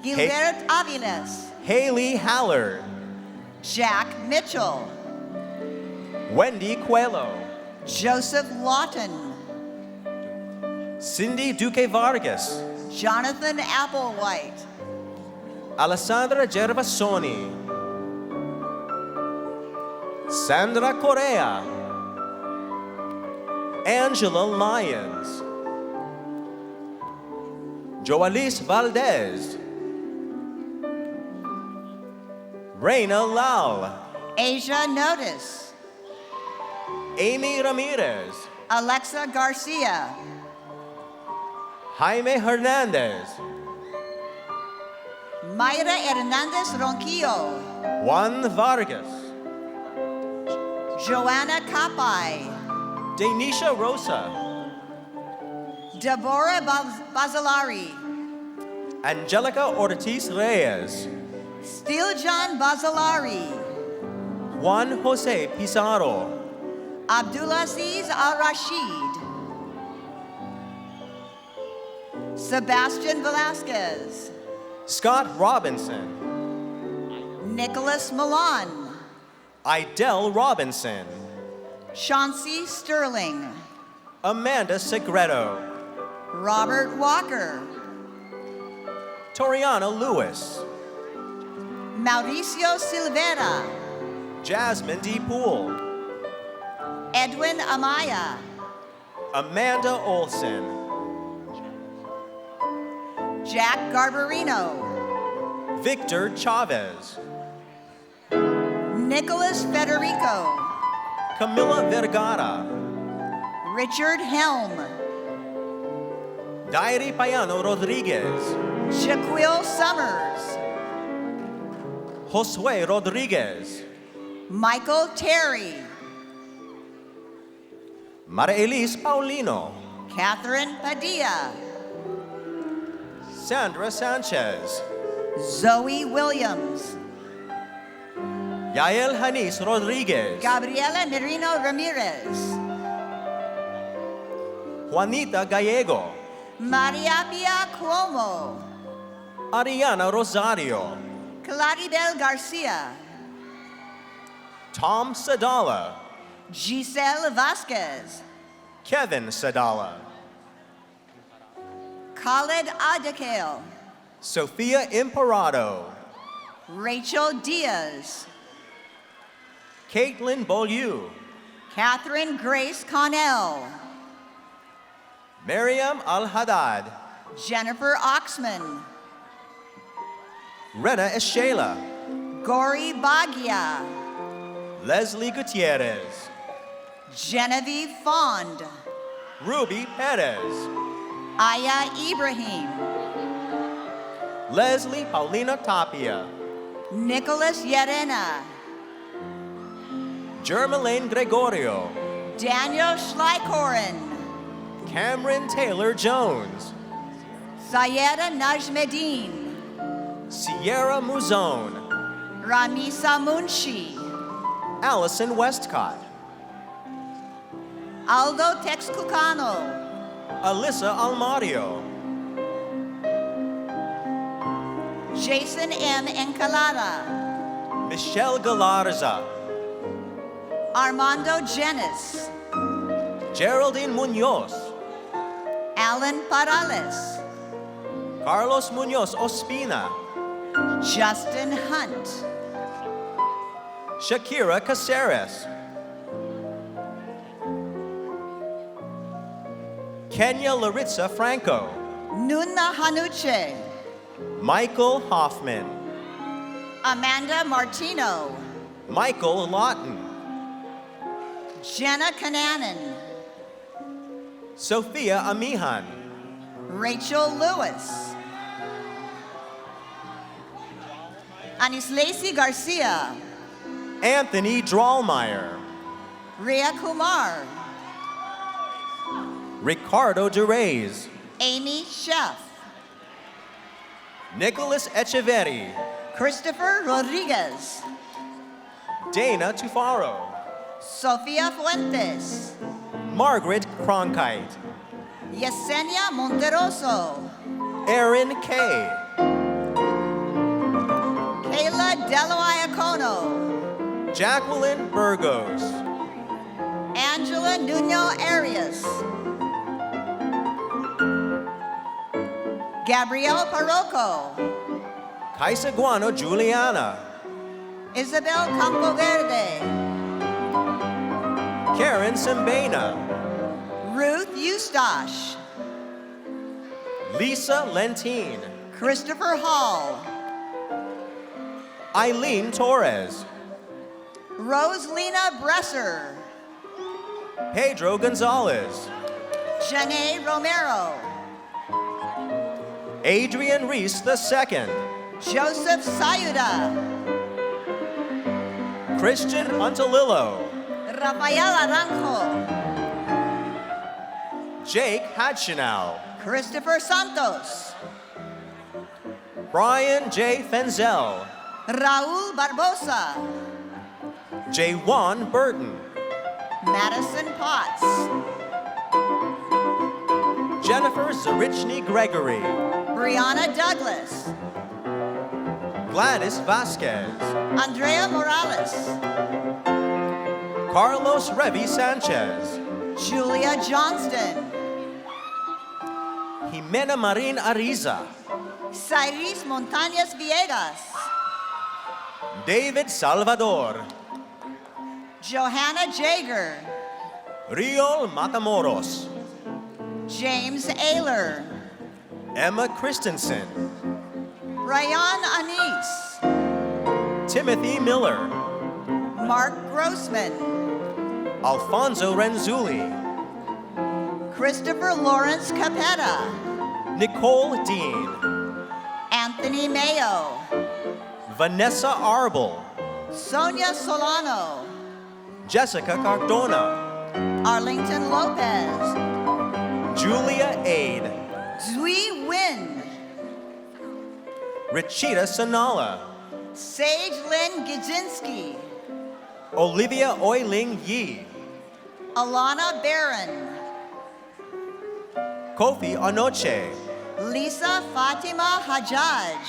Gilbert Aviles, Haley Haller, Jack Mitchell, Wendy Coelho, Joseph Lawton, Cindy Duque Vargas, Jonathan Applewhite, Alessandra Gervasoni, Sandra Correa, Angela Lyons, Joalis Valdez, Reina Lal, Asia Notice, Amy Ramirez, Alexa Garcia, Jaime Hernandez, Mayra Hernandez Ronquillo, Juan Vargas, Joanna Kapai, Denisha Rosa, Deborah Basilari, Angelica Ortiz Reyes, Stiljan Basilari, Juan Jose Pizarro, Abdulaziz Al-Rashid, Sebastian Velasquez, Scott Robinson, Nicholas Milan, Idell Robinson, Chauncey Sterling, Amanda Segredo, Robert Walker, Toriana Lewis, Mauricio Silvera, Jasmine D. Poole, Edwin Amaya, Amanda Olson, Jack Garbarino, Victor Chavez, Nicholas Federico, Camila Vergara, Richard Helm, Diary Payano Rodriguez, Shaquille Summers, Josue Rodriguez, Michael Terry, Maria Elise Paulino, Catherine Padilla, Sandra Sanchez, Zoe Williams, Yael Hanis Rodriguez, Gabriela Merino Ramirez, Juanita Gallego, Maria Pia Cuomo, Ariana Rosario, Claribel Garcia, Tom Sadala, Giselle Vasquez, Kevin Sadala, Khaled Adekale, Sophia Imparado, Rachel Diaz, Caitlin Beaulieu, Catherine Grace Connell, Miriam Al-Haddad, Jennifer Oxman, Rena Eschela, Gori Bagia, Leslie Gutierrez, Genevieve Fond, Ruby Perez, Aya Ibrahim, Leslie Paulina Tapia, Nicholas Yerena, Germaline Gregorio, Daniel Schleikoren, Cameron Taylor Jones, Sayeda Najmedin, Sierra Muzone, Ramisa Munshi, Allison Westcott, Aldo Texcucano, Alyssa Almario, Jason M. Encalada, Michelle Galarza, Armando Jenis, Geraldine Munoz, Alan Parales, Carlos Munoz Ospina, Justin Hunt, Shakira Caceres, Kenya Laritza Franco, Nuna Hanuche, Michael Hoffman, Amanda Martino, Michael Lawton, Jenna Cananan, Sophia Amihan, Rachel Lewis, Anislasi Garcia, Anthony Drallmeyer, Rhea Kumar, Ricardo DeReyes, Amy Sheff, Nicholas Echeverri, Christopher Rodriguez, Dana Tufaro, Sofia Fuentes, Margaret Cronkite, Yesenia Monteroso, Aaron Kay, Kayla Deloiacono, Jacqueline Burgos, Angela Nuno Arias, Gabrielle Parroco, Kaisaguano Juliana, Isabel Campoverde, Karen Simbena, Ruth Eustache, Lisa Lentine, Christopher Hall, Eileen Torres, Roselina Bresser, Pedro Gonzalez, Janae Romero, Adrian Reese II, Joseph Sayuda, Christian Untalillo, Rafael Aranjo, Jake Hatchinau, Christopher Santos, Brian J. Fenzel, Raul Barbosa, Jaywan Burton, Madison Potts, Jennifer Zarichny Gregory, Brianna Douglas, Gladys Vasquez, Andrea Morales, Carlos Revi Sanchez, Julia Johnston, Jimena Marin Ariza, Cyrus Montañez Villegas, David Salvador, Johanna Jager, Riol Matamoros, James Ayler, Emma Christensen, Ryan Anise, Timothy Miller, Mark Grossman, Alfonso Renzulli, Christopher Lawrence Capetta, Nicole Dean, Anthony Mayo, Vanessa Arbel, Sonia Solano, Jessica Cardona, Arlington Lopez. Julia Aid. Zui Win. Richita Sanala. Sage Lynn Gidzinski. Olivia Oiling Yi. Alana Barron. Kofi Anoche. Lisa Fatima Hajjaj.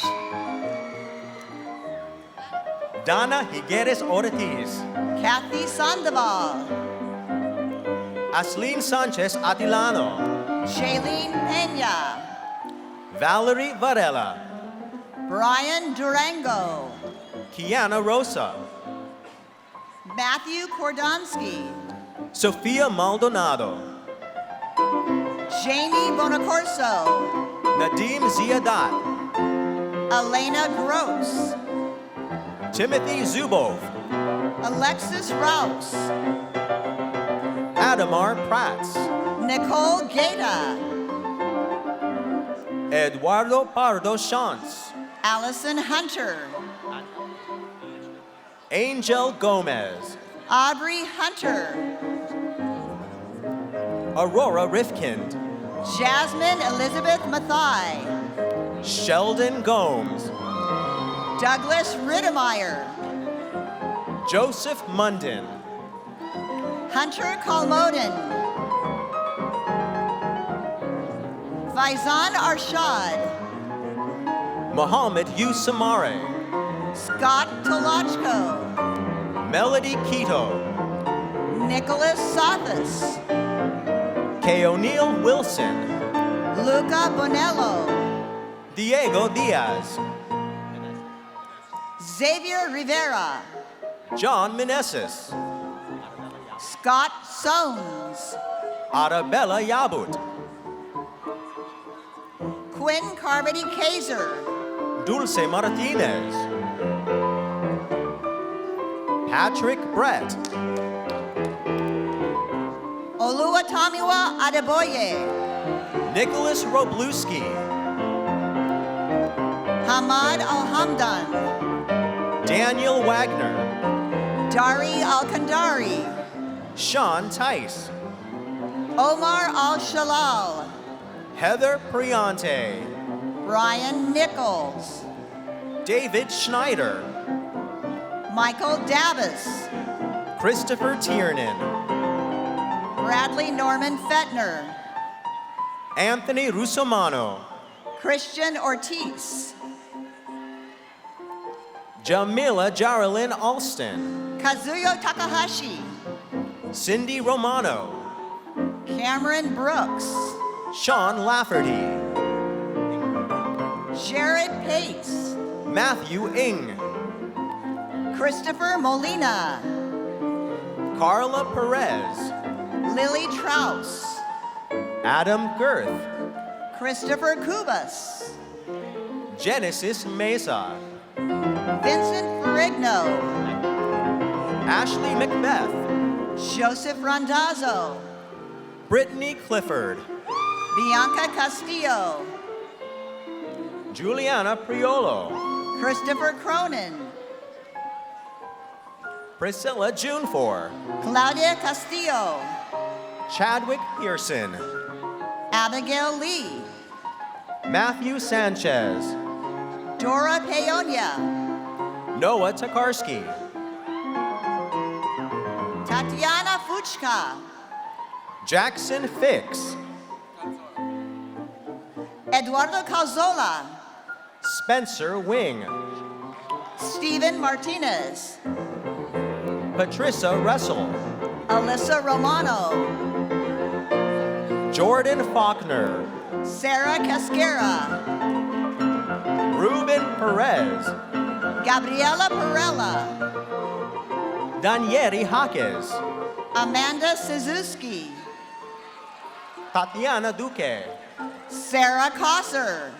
Dana Higueres Ortiz. Kathy Sandoval. Aslin Sanchez Atilano. Shailene Pena. Valerie Varela. Brian Durango. Kiana Rosa. Matthew Kordonsky. Sofia Maldonado. Jamie Bonacorso. Nadim Ziadat. Elena Gross. Timothy Zubov. Alexis Rouse. Adamar Prats. Nicole Gaeta. Eduardo Pardo Shantz. Allison Hunter. Angel Gomez. Aubrey Hunter. Aurora Rifkind. Jasmine Elizabeth Mathai. Sheldon Gomes. Douglas Rittemeyer. Joseph Munden. Hunter Kalmodin. Faizan Arshad. Mohammed Yusamare. Scott Tolochko. Melody Quito. Nicholas Sothis. Kay O'Neill Wilson. Luca Bonello. Diego Diaz. Xavier Rivera. John Meneses. Scott Sones. Arabella Yabut. Quinn Carmody Kaiser. Dulce Martinez. Patrick Brett. Oluwatomiwa Adeboye. Nicholas Robluski. Hamad Alhamdan. Daniel Wagner. Dari Alkandari. Sean Tice. Omar Al-Shalal. Heather Priante. Brian Nichols. David Schneider. Michael Davis. Christopher Tiernan. Bradley Norman Fettner. Anthony Russomano. Christian Ortiz. Jamila Jaralyn Alston. Kazuyo Takahashi. Cindy Romano. Cameron Brooks. Sean Lafferty. Jared Pace. Matthew Ing. Christopher Molina. Carla Perez. Lily Trouse. Adam Girth. Christopher Kubas. Genesis Mesa. Vincent Ferrigno. Ashley Macbeth. Joseph Randazzo. Brittany Clifford. Bianca Castillo. Juliana Priolo. Christopher Cronin. Priscilla Junefor. Claudia Castillo. Chadwick Pearson. Abigail Lee. Matthew Sanchez. Dora Peonia. Noah Tokarski. Tatiana Fuchka. Jackson Fix. Eduardo Calzola. Spencer Wing. Stephen Martinez. Patricia Russell. Alyssa Romano. Jordan Faulkner. Sarah Cascara. Ruben Perez. Gabriela Perella. Danieri Jaques. Amanda Suzuki. Tatiana Duque. Sarah Kosser.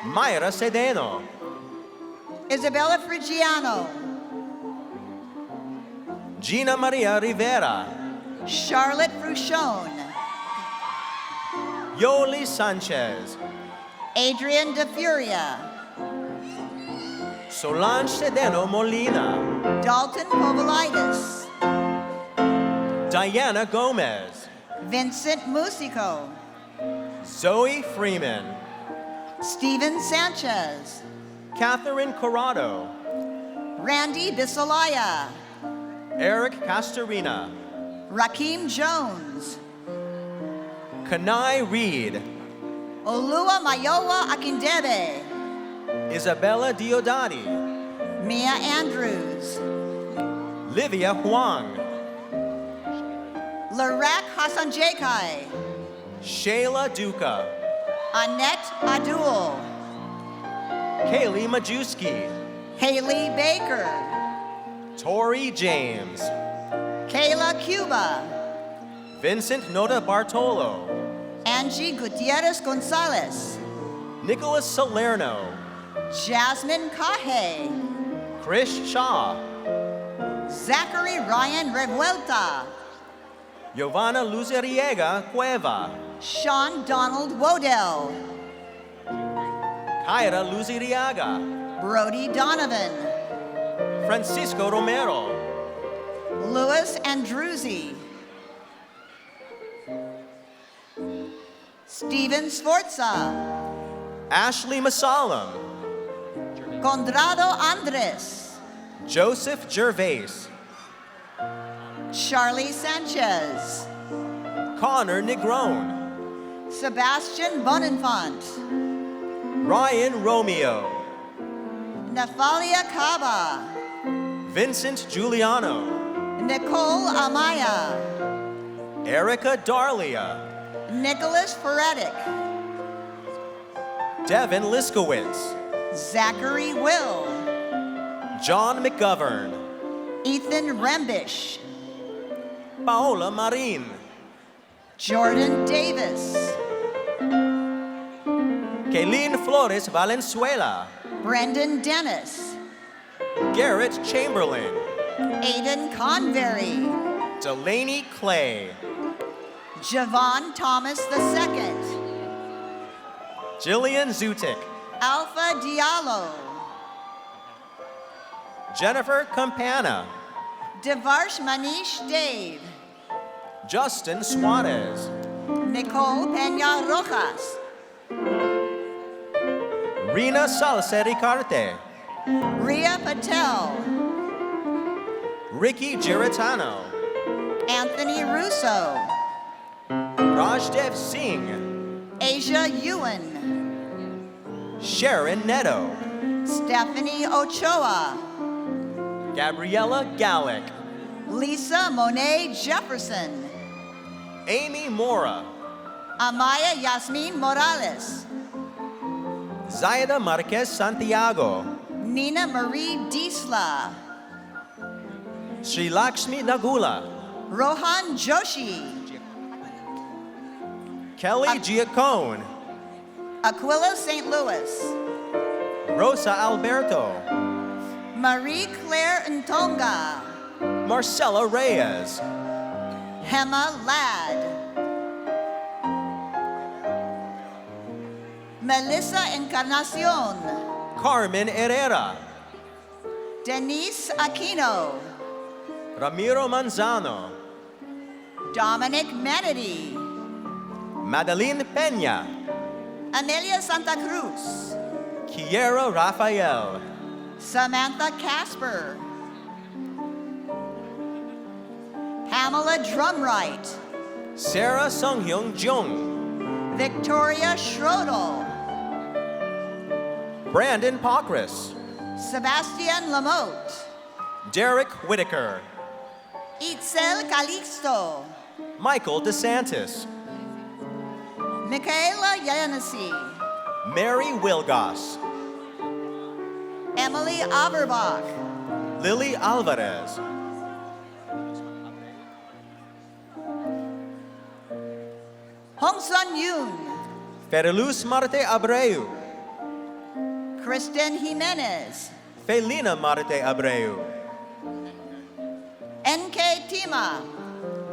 Mayra Sedeno. Isabella Frigiano. Gina Maria Rivera. Charlotte Fruchon. Yoli Sanchez. Adrian DeFuria. Solange Sedeno Molina. Dalton Povolitis. Diana Gomez, Vincent Musico, Zoe Freeman, Steven Sanchez, Catherine Corrado, Randy Bisolaya, Eric Castorina, Rakeem Jones, Kanai Reed, Olua Mayowa Akindebe, Isabella Diodati, Mia Andrews, Livia Huang, Larak Hassan Jekai, Shayla Duca, Annette Adul, Kaylee Majewski, Haley Baker, Tori James, Kayla Cuba, Vincent Nota Bartolo, Angie Gutierrez Gonzalez, Nicholas Salerno, Jasmine Kahe, Krish Shah, Zachary Ryan Revuelta, Giovanna Luzeriega Cueva, Sean Donald Wodell, Kyra Luziriaga, Brody Donovan, Francisco Romero, Louis Andruzzi, Steven Sforza, Ashley Masalam, Condrado Andres, Joseph Gervais, Charlie Sanchez, Connor Negron, Sebastian Bonenfant, Ryan Romeo, Nefalia Kaba, Vincent Giuliano, Nicole Amaya, Erica Darlia, Nicholas Ferretic, Devin Liskowitz, Zachary Will, John McGovern, Ethan Rembish, Paola Marin, Jordan Davis, Kaylin Flores Valenzuela, Brendan Dennis, Garrett Chamberlain, Aiden Convery, Delaney Clay, Javon Thomas II, Jillian Zutik, Alpha Diallo, Jennifer Campana, Devarsh Manish Dave, Justin Suarez, Nicole Peña Rojas, Rina Salceri Carte, Ria Patel, Ricky Giratano, Anthony Russo, Rajdev Singh, Asia Ewan, Sharon Neto, Stephanie Ochoa, Gabriella Gallick, Lisa Monet Jefferson, Amy Mora, Amaya Yasmin Morales, Zaida Marquez Santiago, Nina Marie Diesla, Sri Lakshmi Nagula, Rohan Joshi, Kelly Giacone, Aquila St. Louis, Rosa Alberto, Marie Claire Ntonga, Marcella Reyes, Hema Ladd, Melissa Encarnacion, Carmen Herrera, Denise Aquino, Ramiro Manzano, Dominic Menedy, Madeline Peña, Amelia Santa Cruz, Kiera Rafael, Samantha Casper, Pamela Drumright, Sarah Sunghyung Jung, Victoria Schrodel, Brandon Pockris, Sebastian Lamotte, Derek Whitaker, Itzel Calixto, Michael DeSantis, Michaela Yanesi, Mary Wilgoss, Emily Averbach, Lily Alvarez, Hong Sun Yoon, Fereluz Marte Abreu, Kristen Jimenez, Felina Marte Abreu, NK Tima,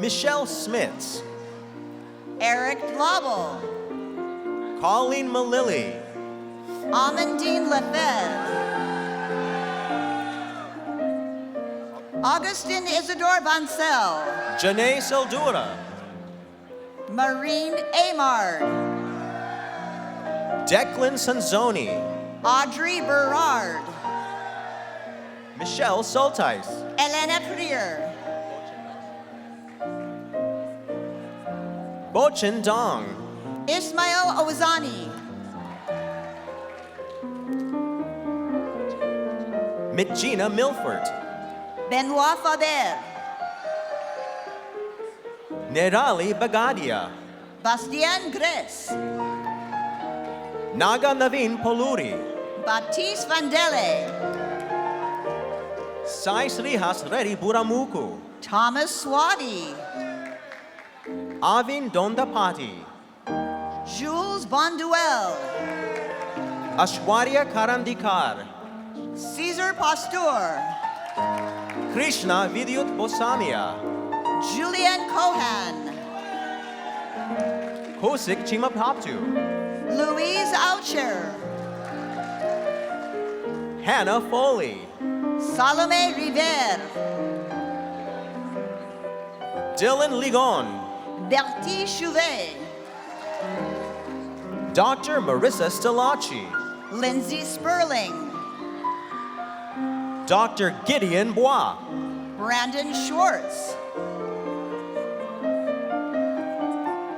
Michelle Smits, Eric Lobel, Colleen Malilly, Amandine Lefebvre, Augustin Isidore Vancel, Janae Saldura, Marine Amard, Declan Sanzoni, Audrey Berard, Michelle Soltis, Elena Trier, Bochin Dong, Ismail Ozani, Mitgina Milford, Benoit Faber, Nerali Bagadia, Bastien Gres, Naga Naveen Poluri, Baptiste Vandele, Sais Rihas Redi Buramuku, Thomas Swati, Avin Dondapati, Jules Bonduel, Ashwarya Karandikar, Caesar Pasteur, Krishna Vidyut Bosamia, Julian Cohan, Kosik Chimapaptu, Louise Oucher, Hannah Foley, Salome River, Dylan Ligon, Bertie Chouvet, Dr. Marissa Stellaci, Lindsay Sperling, Dr. Gideon Bois, Brandon Schwartz,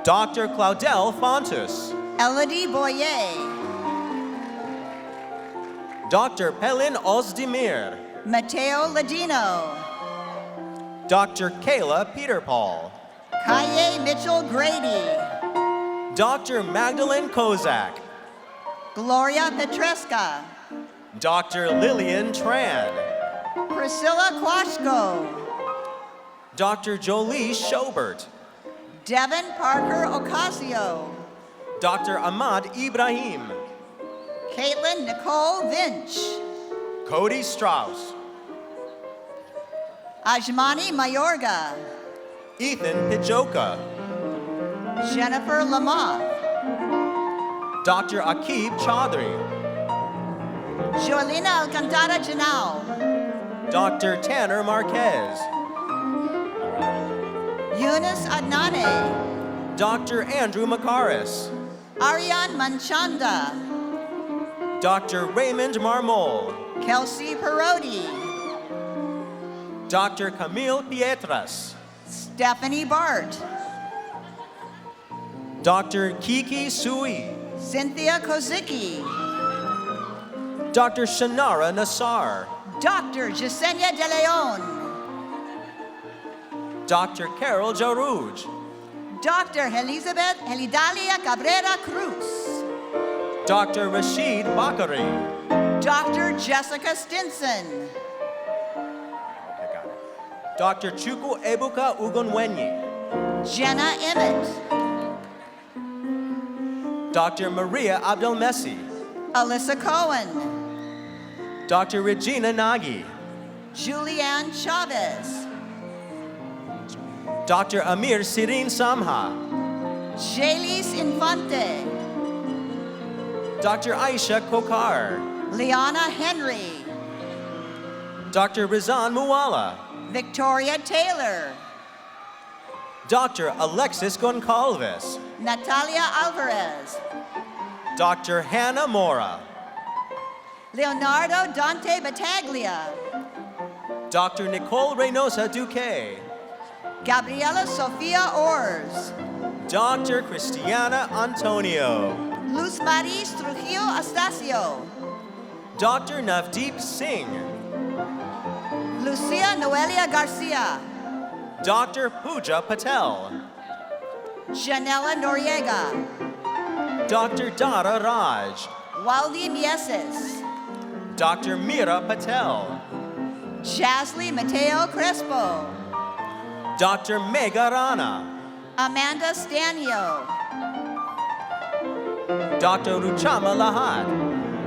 Dr. Claudel Fontus, Elodie Boyer, Dr. Pelin Ozdemir, Matteo Ladino, Dr. Kayla Peter Paul, Kaye Mitchell Grady, Dr. Magdalene Kozak, Gloria Petreska, Dr. Lillian Tran, Priscilla Quashko, Dr. Jolie Schobert, Devin Parker Ocasio, Dr. Ahmad Ibrahim, Caitlin Nicole Vinch, Cody Strauss, Ajmani Mayorga, Ethan Pijoka, Jennifer Lamoth, Dr. Akib Chaudhry, Joelina Alcantara Janao, Dr. Tanner Marquez, Eunice Adnane, Dr. Andrew Makaris, Ariane Manchanda, Dr. Raymond Marmol, Kelsey Parodi, Dr. Camille Pietras, Stephanie Bart, Dr. Kiki Sui, Cynthia Kozicki, Dr. Shanara Nassar, Dr. Jasenia De Leon, Dr. Carol Jarouj, Dr. Elizabeth Helidalia Cabrera Cruz, Dr. Rashid Bakari, Dr. Jessica Stinson, Dr. Chuku Ebuka Ugonwenyi, Jenna Emmett, Dr. Maria Abdelmessi, Alyssa Cohen, Dr. Regina Nagy, Julianne Chavez, Dr. Amir Sirin Samha, Jaylise Infante, Dr. Aisha Kokar, Liana Henry, Dr. Rizan Muwala, Victoria Taylor, Dr. Alexis Goncalves, Natalia Alvarez, Dr. Hannah Mora, Leonardo Dante Battaglia, Dr. Nicole Reynosa Duque, Gabriela Sofia Ors, Dr. Cristiana Antonio, Luz Maris Trujillo Astacio, Dr. Navdeep Singh, Lucia Noelia Garcia, Dr. Pooja Patel, Janella Noriega, Dr. Dara Raj, Waldi Mieses, Dr. Mira Patel, Jasly Mateo Crespo, Dr. Mega Rana, Amanda Stanio, Dr. Ruchama Lahad,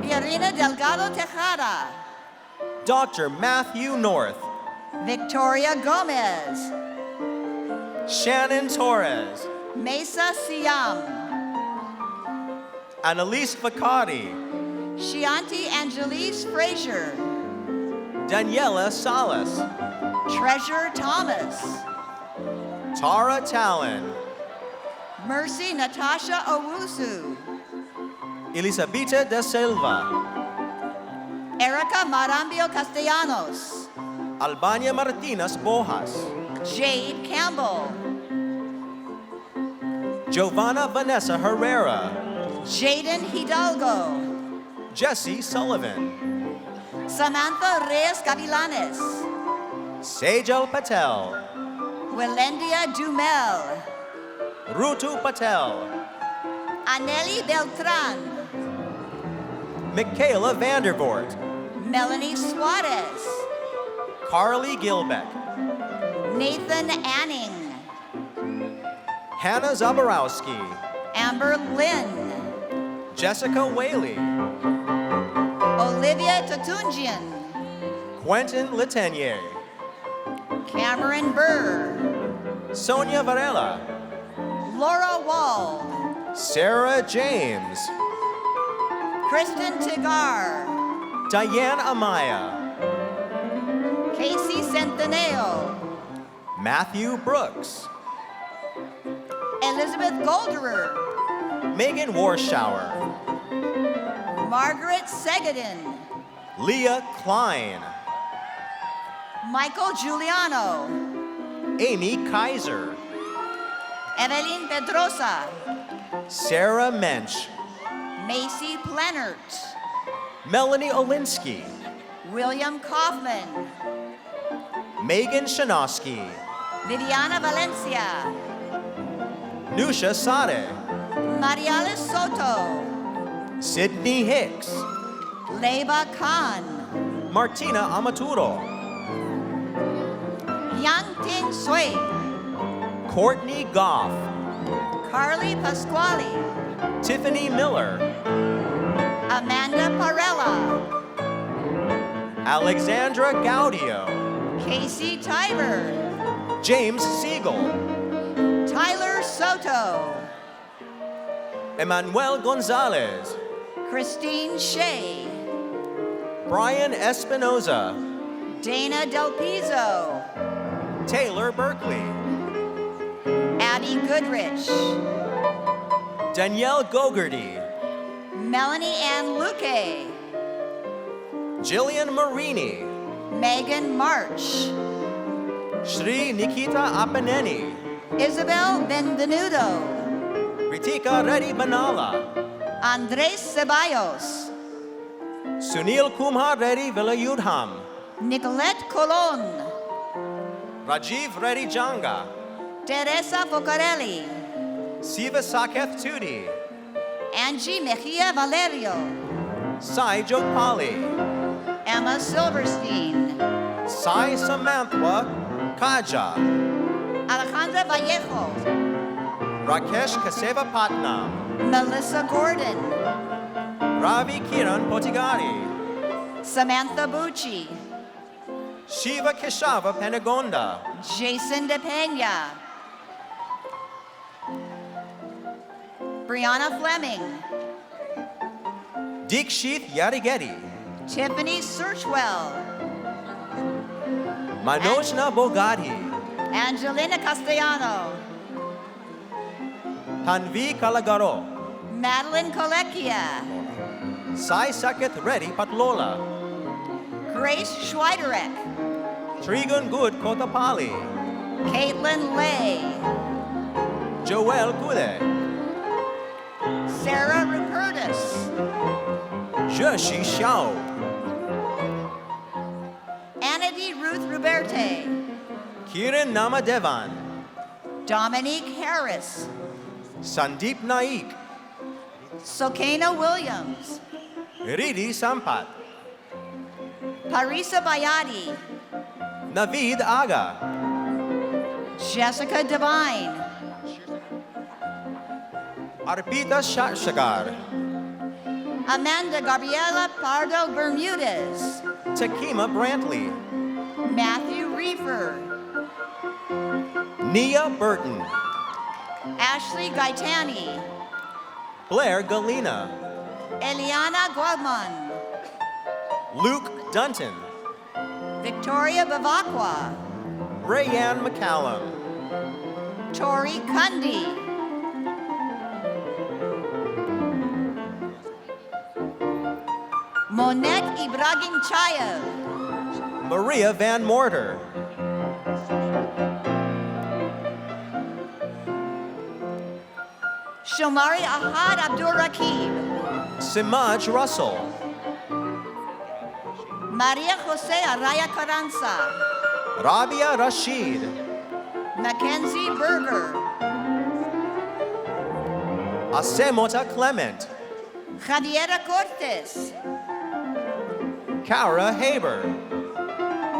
Irina Delgado Tejada, Dr. Matthew North, Victoria Gomez, Shannon Torres, Mesa Siam, Annalise Fakari, Shianti Angelise Frazier, Daniela Salas, Treasure Thomas. Tara Talon. Mercy Natasha Owusu. Elisabetta da Silva. Erica Marambio Castellanos. Albania Martinez Bojas. Jade Campbell. Giovanna Vanessa Herrera. Jaden Hidalgo. Jesse Sullivan. Samantha Reyes Gavilanes. Sejal Patel. Welendia Dumel. Rutu Patel. Aneli Beltran. Michaela Vandervoort. Melanie Suarez. Carly Gilbeck. Nathan Anning. Hannah Zaborowski. Amber Lynn. Jessica Whaley. Olivia Tatunjian. Quentin Letenier. Cameron Burr. Sonia Varela. Laura Wall. Sarah James. Kristen Tigar. Diane Amaya. Casey Centennial. Matthew Brooks. Elizabeth Golderer. Megan Warshower. Margaret Segadin. Leah Klein. Michael Giuliano. Amy Kaiser. Evelyn Pedrosa. Sarah Mensch. Macy Plennert. Melanie Olinsky. William Kaufman. Megan Shanoski. Viviana Valencia. Nusha Sade. Mariales Soto. Sydney Hicks. Leba Khan. Martina Amaturo. Yang Ting Sui. Courtney Goff. Carly Pasquale. Tiffany Miller. Amanda Parella. Alexandra Gaudio. Casey Tiber. James Siegel. Tyler Soto. Emmanuel Gonzalez. Christine Shea. Brian Espinoza. Dana Del Pizzo. Taylor Berkeley. Abby Goodrich. Danielle Gogarty. Melanie Ann Luque. Jillian Marini. Megan March. Shri Nikita Apaneni. Isabel Benvenuto. Ritika Reddy Banala. Andres Ceballos. Sunil Kumar Reddy Vilayudham. Nicolette Colon. Rajiv Reddy Janga. Teresa Focarelli. Siva Saketh Tudi. Angie Mejia Valerio. Sai Jokpali. Emma Silverstein. Sai Samantha Kaja. Alejandra Vallejo. Rakesh Kaseva Patnam. Melissa Gordon. Ravi Kiran Potigari. Samantha Bucci. Shiva Keshava Penagonda. Jason De Pena. Brianna Fleming. Dikshith Yarigeti. Tiffany Searchwell. Manojna Bogadi. Angelina Castellano. Tanvi Kalagaro. Madeline Colecchia. Sai Saketh Reddy Patlola. Grace Schweiderek. Trigun Good Kotapali. Caitlin Lay. Joel Gude. Sarah Rupertus. Joshi Xiao. Anady Ruth Ruberte. Kiran Namadevan. Dominique Harris. Sandeep Naik. Sokena Williams. Ridi Sampat. Parisa Bayati. Navid Aga. Jessica Devine. Arpita Shashakar. Amanda Gabriela Pardo Bermudez. Takima Brantley. Matthew Reefer. Nia Burton. Ashley Gaetani. Blair Galena. Eliana Guadman. Luke Dunton. Victoria Bavacqua. Rayanne McCallum. Tori Cundy. Monette Ibrahim Chayev. Maria Van Morter. Shomari Ahad Abdur Rakib. Simaj Russell. Maria Jose Araya Carranza. Rabia Rashid. Mackenzie Berger. Asemota Clement. Javiera Cortes. Cara Haber.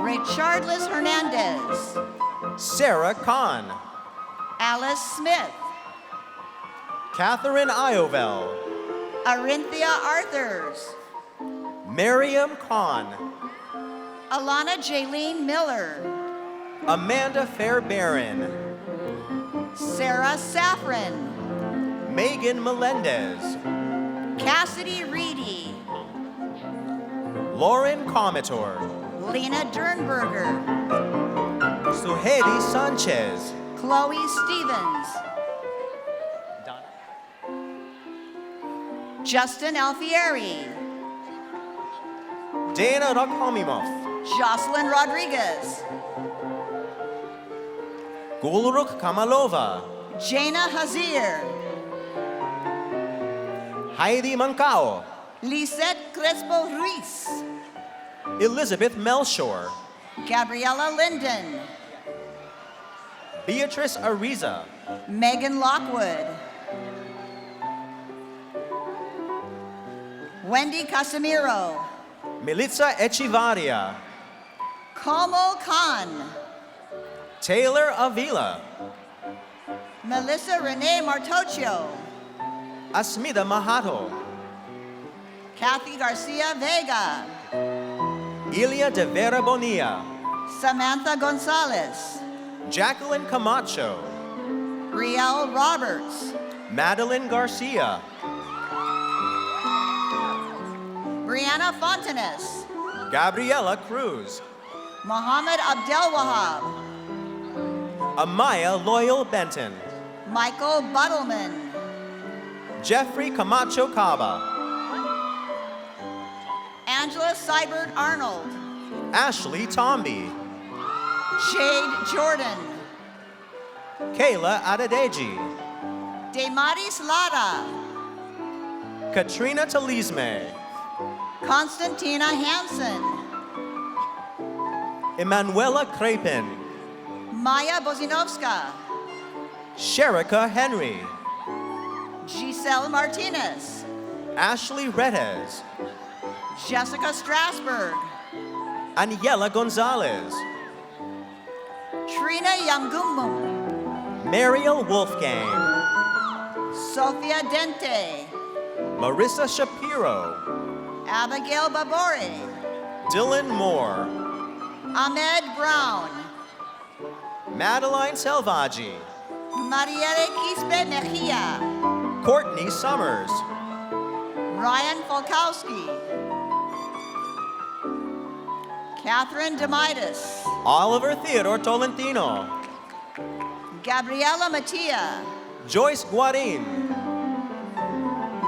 Richardless Hernandez. Sarah Kahn. Alice Smith. Catherine Iovel. Arinthia Arthurs. Miriam Kahn. Alana Jaylene Miller. Amanda Fairbairn. Sarah Safran. Megan Melendez. Cassidy Reedy. Lauren Comitor. Lena Dernberger. Suhedi Sanchez. Chloe Stevens. Justin Alfieri. Dana Rakhomimov. Jocelyn Rodriguez. Gulruk Kamalova. Jaina Hazir. Heidi Mancao. Lisette Crespo Ruiz. Elizabeth Melshore. Gabriella Linden. Beatrice Ariza. Megan Lockwood. Wendy Casimiro. Militza Echevarria. Komal Khan. Taylor Avila. Melissa Renee Martocho. Asmita Mahato. Kathy Garcia Vega. Ilia de Vera Bonilla. Samantha Gonzalez. Jacqueline Camacho. Riel Roberts. Madeline Garcia. Brianna Fontanes. Gabriela Cruz. Mohammed Abdel Wahab. Amaya Loyal Benton. Michael Buttleman. Jeffrey Camacho Caba. Angela Seibert Arnold. Ashley Tomby. Shade Jordan. Kayla Adedeji. Demaris Lara. Katrina Talisme. Constantina Hansen. Emanuela Krepin. Maya Bozinovska. Sherika Henry. Giselle Martinez. Ashley Redez. Jessica Strasberg. Aniela Gonzalez. Trina Yamgumum. Mariel Wolfgang. Sophia Dente. Marissa Shapiro. Abigail Babore. Dylan Moore. Ahmed Brown. Madeline Selvaggi. Marielle Quispe Mejia. Courtney Summers. Ryan Folkowski. Catherine Demitis. Oliver Theodore Tolentino. Gabriela Mattia. Joyce Guarin.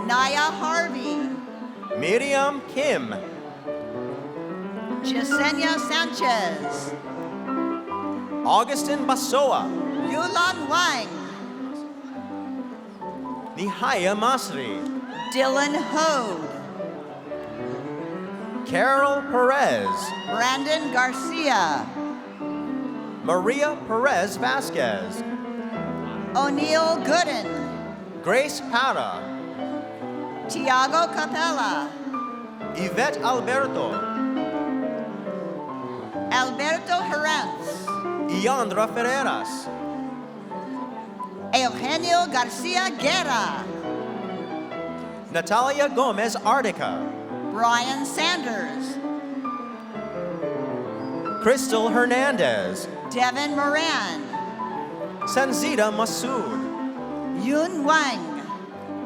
Naya Harvey. Miriam Kim. Jasenia Sanchez. Augustin Basoa. Yulan Wang. Nihaya Masri. Dylan Hode. Carol Perez. Brandon Garcia. Maria Perez Vasquez. O'Neill Gooden. Grace Para. Tiago Capella. Yvette Alberto. Alberto Herranz. Iandra Ferreras. Eugenio Garcia Guerra. Natalia Gomez Artica. Brian Sanders. Crystal Hernandez. Devin Moran. Sanzita Masood. Yun Wang.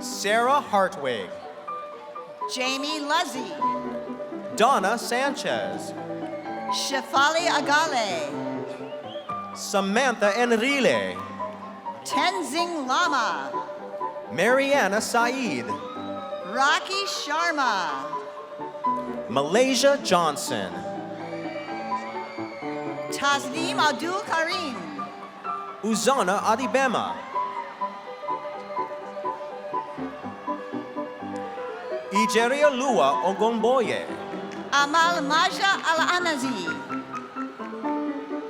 Sarah Hartwig. Jamie Luzzy. Donna Sanchez. Shefali Agale. Samantha Enrile, Tenzing Lama, Mariana Saeed, Rocky Sharma, Malaysia Johnson, Tasneem Abdul Karim, Uzana Adibema, Ijeria Lua Ogonboye, Amal Maja Al-Anazi,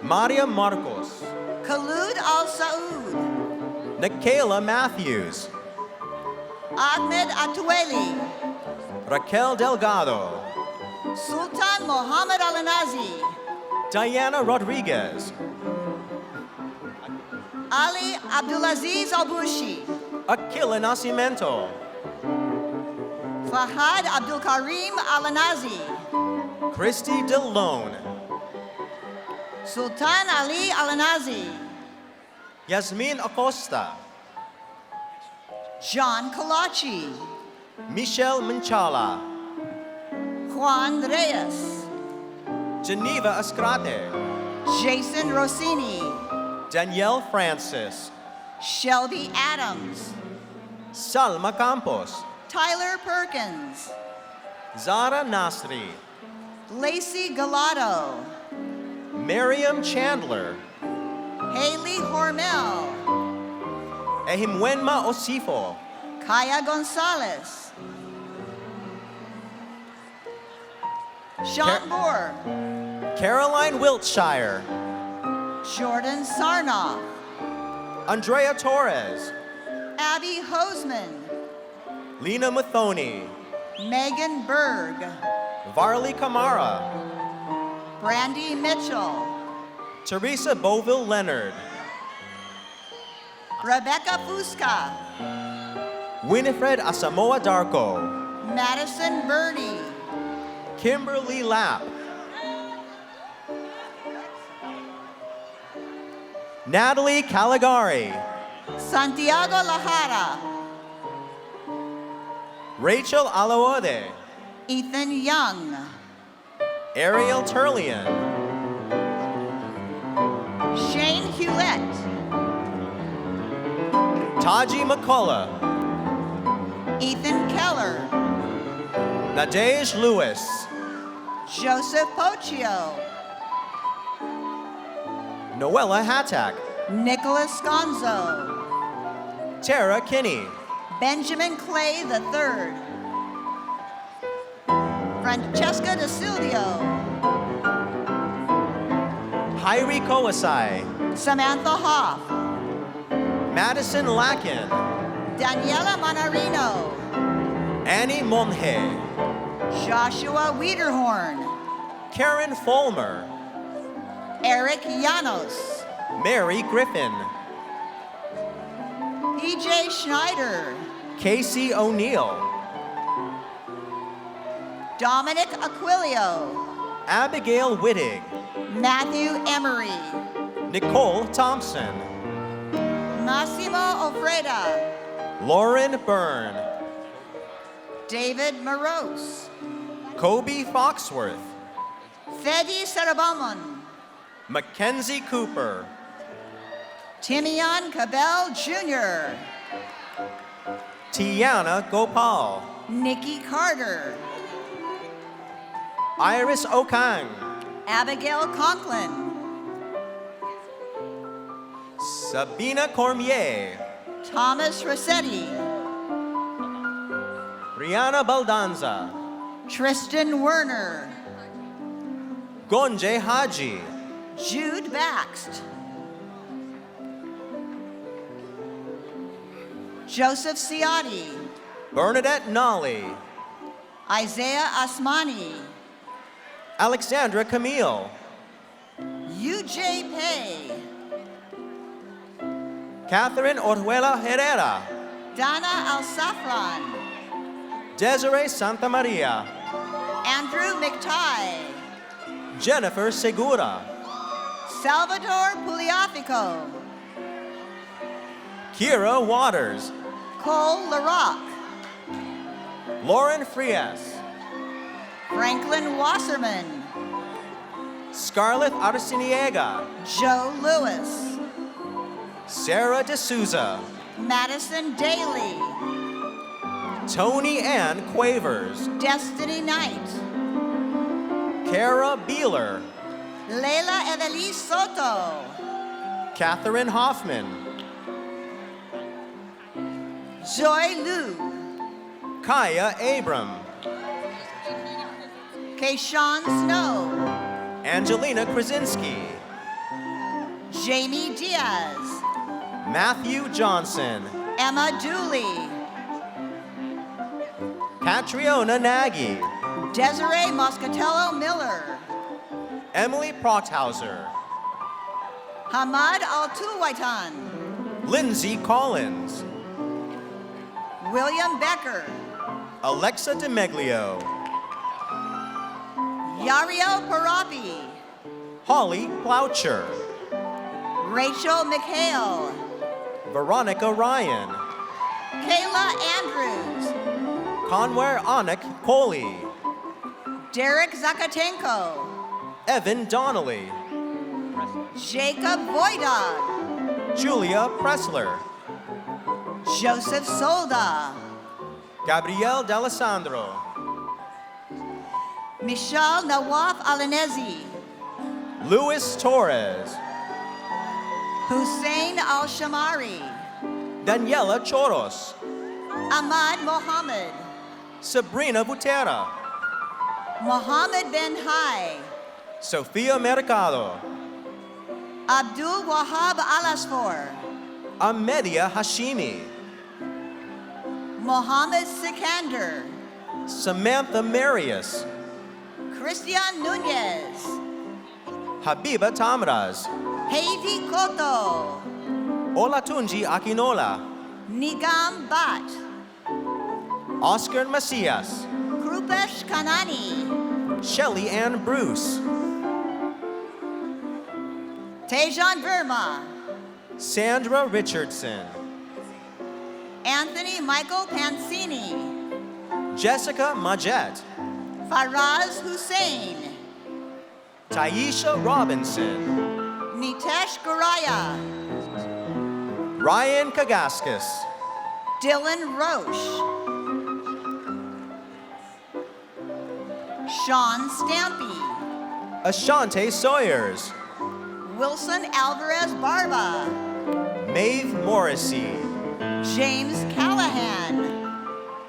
Maria Marcos, Khalud Al-Saud, Nikayla Matthews, Ahmed Atueli, Raquel Delgado, Sultan Mohammed Al-Anazi, Diana Rodriguez, Ali Abdulaziz Albushi, Aquila Nascimento, Fahad Abdul Karim Al-Anazi, Christy DeLone, Sultan Ali Al-Anazi, Yasmin Acosta, John Kalachi, Michelle Manchala, Juan Reyes, Geneva Escrate, Jason Rossini, Danielle Francis, Shelby Adams, Salma Campos, Tyler Perkins, Zara Nasri, Lacey Galato, Miriam Chandler, Haley Hormel, Ehimwenma Osifo, Kaya Gonzalez, Sean Moore, Caroline Wiltshire, Jordan Sarnoff, Andrea Torres, Abby Hoseman, Lena Mathoni, Megan Berg, Varley Kamara, Brandy Mitchell, Teresa Boville Leonard, Rebecca Fusca, Winifred Asamoah Darko, Madison Birdie, Kimberly Lapp, Natalie Caligari, Santiago Lajara, Rachel Alaode, Ethan Young, Ariel Turlian, Shane Hewlett, Taji McCullough, Ethan Keller, Nadej Lewis, Joseph Pochio, Noella Hattak, Nicholas Gonzo, Tara Kinney, Benjamin Clay III, Francesca DeSilvio, Hyrie Kowasai, Samantha Hoff, Madison Lacken, Daniela Manarino, Annie Monhe, Joshua Wiederhorn, Karen Fulmer, Eric Llanos, Mary Griffin, PJ Schneider, Casey O'Neill, Dominic Aquilio, Abigail Wittig, Matthew Emery, Nicole Thompson, Massimo Ofreda, Lauren Byrne, David Morose, Kobe Foxworth, Fedi Sarabamon, Mackenzie Cooper, Timian Cabell Jr., Tiana Gopal, Nikki Carter, Iris Okang, Abigail Conklin, Sabina Cormier, Thomas Rossetti, Rihanna Baldanza, Tristan Werner, Gonje Haji, Jude Baxt, Joseph Ciotti, Bernadette Nolly, Isaiah Asmani, Alexandra Camille, UJ Pay, Catherine Orjuela Herrera, Dana Al-Safran, Desiree Santa Maria, Andrew McTighe, Jennifer Segura, Salvador Puliafico, Kira Waters, Cole LaRock, Lauren Frias, Franklin Wasserman, Scarlett Arciniega, Joe Lewis, Sarah D'Souza, Madison Daly, Tony Ann Quavers, Destiny Knight, Kara Beeler, Leila Evelise Soto, Catherine Hoffman, Joy Liu, Kaya Abram, Kayshawn Snow, Angelina Krasinski, Jamie Diaz, Matthew Johnson, Emma Dooley, Catriona Nagy, Desiree Moscatello Miller, Emily Procthauser, Hamad Altuwaitan, Lindsay Collins, William Becker, Alexa DeMeglio, Yariel Parapi, Holly Ploucher, Rachel McHale, Veronica Ryan, Kayla Andrews, Conware Anik Coley, Derek Zakatenko, Evan Donnelly, Jacob Voidog, Julia Pressler, Joseph Solda, Gabrielle D'Alessandro, Michelle Nawaf Alanezi, Luis Torres, Hussein Al-Shamari, Daniela Choros, Ahmad Mohammed, Sabrina Butera, Mohammed Ben Hai, Sofia Mercado, Abdul Wahab Alasfor, Ahmedia Hashimi, Mohammed Sikander, Samantha Marius, Christian Nunez, Habiba Tamraz, Haiti Koto, Olatunji Akinola, Nigam Bat, Oscar Macias, Krupesh Kanani, Shelley Ann Bruce, Tejan Verma, Sandra Richardson, Anthony Michael Pansini, Jessica Majet, Faraz Hussein, Taisha Robinson, Nitesh Guraya, Ryan Kagaskis, Dylan Roche, Sean Stampy, Ashante Sawyers, Wilson Alvarez Barba, Maeve Morrissey, James Callahan,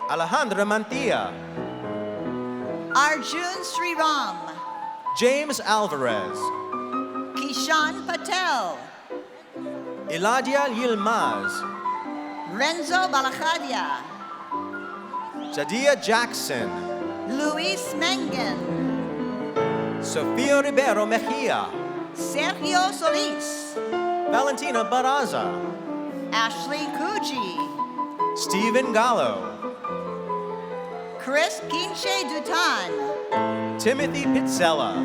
Alejandra Mantilla, Arjun Sriram, James Alvarez, Kishan Patel, Eladia Yilmaz, Renzo Balakhadia, Jadia Jackson, Luis Mengen, Sofia Ribeiro Mejia, Sergio Solis, Valentina Baraza, Ashley Kuji, Stephen Gallo, Chris Kinche Dutan, Timothy Pizzella,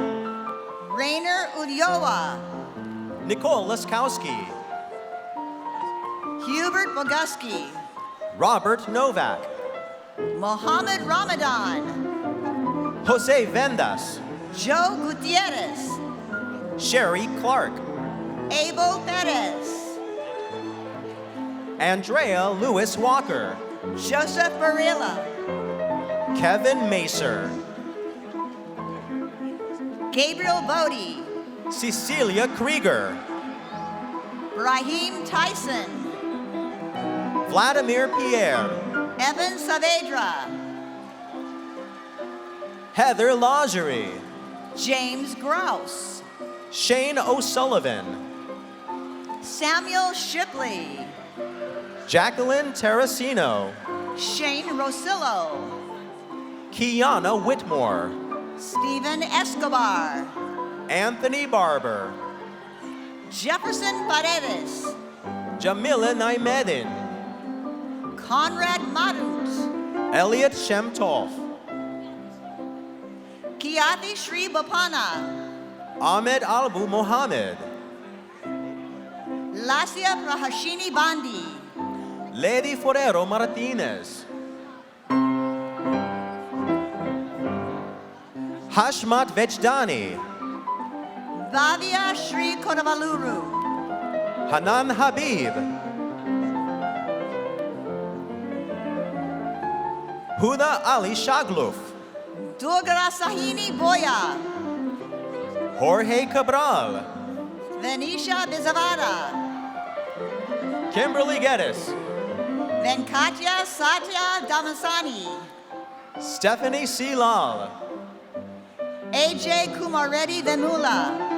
Rainer Udyowa, Nicole Laskowski, Hubert Boguski, Robert Novak, Mohammed Ramadan, Jose Vendas, Joe Gutierrez, Sherry Clark, Abel Perez, Andrea Lewis Walker, Joseph Barilla, Kevin Macer, Gabriel Bodie, Cecilia Krieger, Raheem Tyson, Vladimir Pierre, Evan Saavedra, Heather Lagerie, James Grouse, Shane O'Sullivan, Samuel Shipley, Jacqueline Terracino, Shane Rosillo, Kiana Whitmore, Stephen Escobar, Anthony Barber, Jefferson Paredes, Jamila Naimedin, Conrad Marut, Elliot Shemtov, Kiati Shri Bapana, Ahmed Albu Mohammed, Lasia Prahashini Bandi, Lady Forero Martinez, Hashmat Vejdani, Bhavya Shri Kodavaluru. Hanan Habib, Huda Ali Shagluf, Durga Sahini Boya. Jorge Cabral, Venetia Bizavara. Kimberly Geddes, Venkatya Satya Damasani. Stephanie C. Lal, AJ Kumareddy Vemula.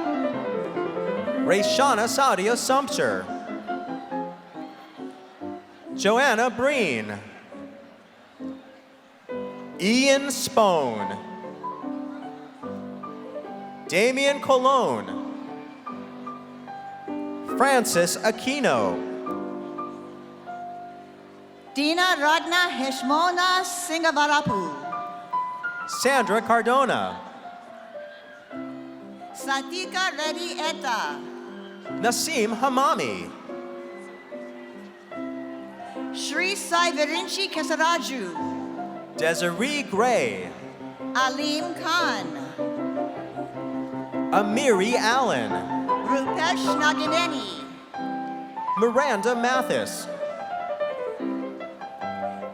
Rayshana Saudia Sumpter, Joanna Breen, Ian Spone, Damian Colon, Francis Aquino, Dina Radna Heshmona Singavarapu. Sandra Cardona, Satika Reddy Etta. Nasim Hamami, Shri Sai Virinchi Kesaraju. Desiree Gray, Alim Khan. Amiri Allen, Rupesh Nagineni. Miranda Mathis,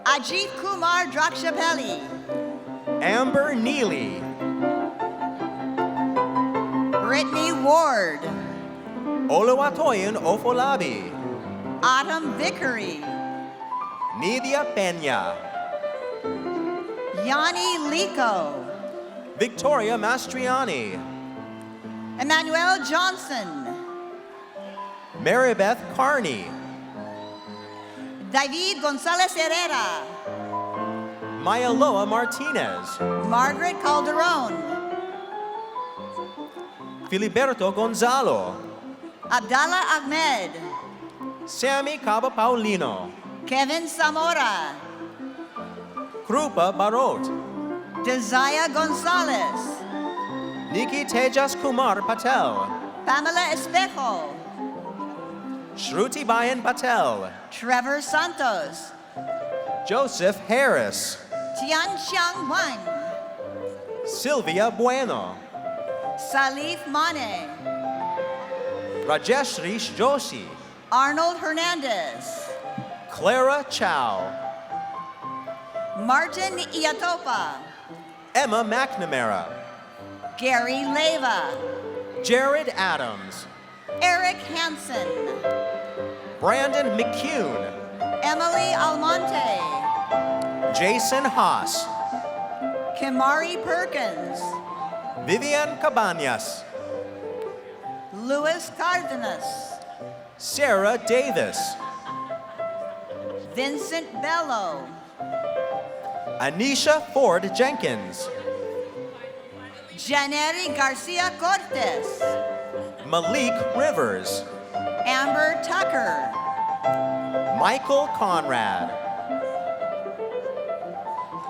Ajit Kumar Drakshapelli. Amber Neely, Brittany Ward. Oluwatoyin Ofolabi, Autumn Vickery. Nidia Peña, Yanni Lico. Victoria Mastriani, Emmanuel Johnson. Maribeth Carney, David Gonzalez Herrera. Mayaloa Martinez, Margaret Calderon. Filiberto Gonzalo, Abdallah Ahmed. Sammy Cabo Paulino, Kevin Zamora. Krupa Barot, Desire Gonzalez. Nikki Tejas Kumar Patel, Pamela Espejo. Shruti Bayan Patel, Trevor Santos. Joseph Harris, Tian Xiang Wan. Sylvia Bueno, Salif Mane. Rajeshri Joshi, Arnold Hernandez. Clara Chow, Martin Iatopa. Emma McNamara, Gary Leva. Jared Adams, Eric Hansen. Brandon McCune, Emily Almonte. Jason Haas, Kimari Perkins. Vivian Cabañas, Luis Cardenas. Sarah Davis, Vincent Bello. Anisha Ford Jenkins, Janeri Garcia Cortes. Malik Rivers, Amber Tucker. Michael Conrad,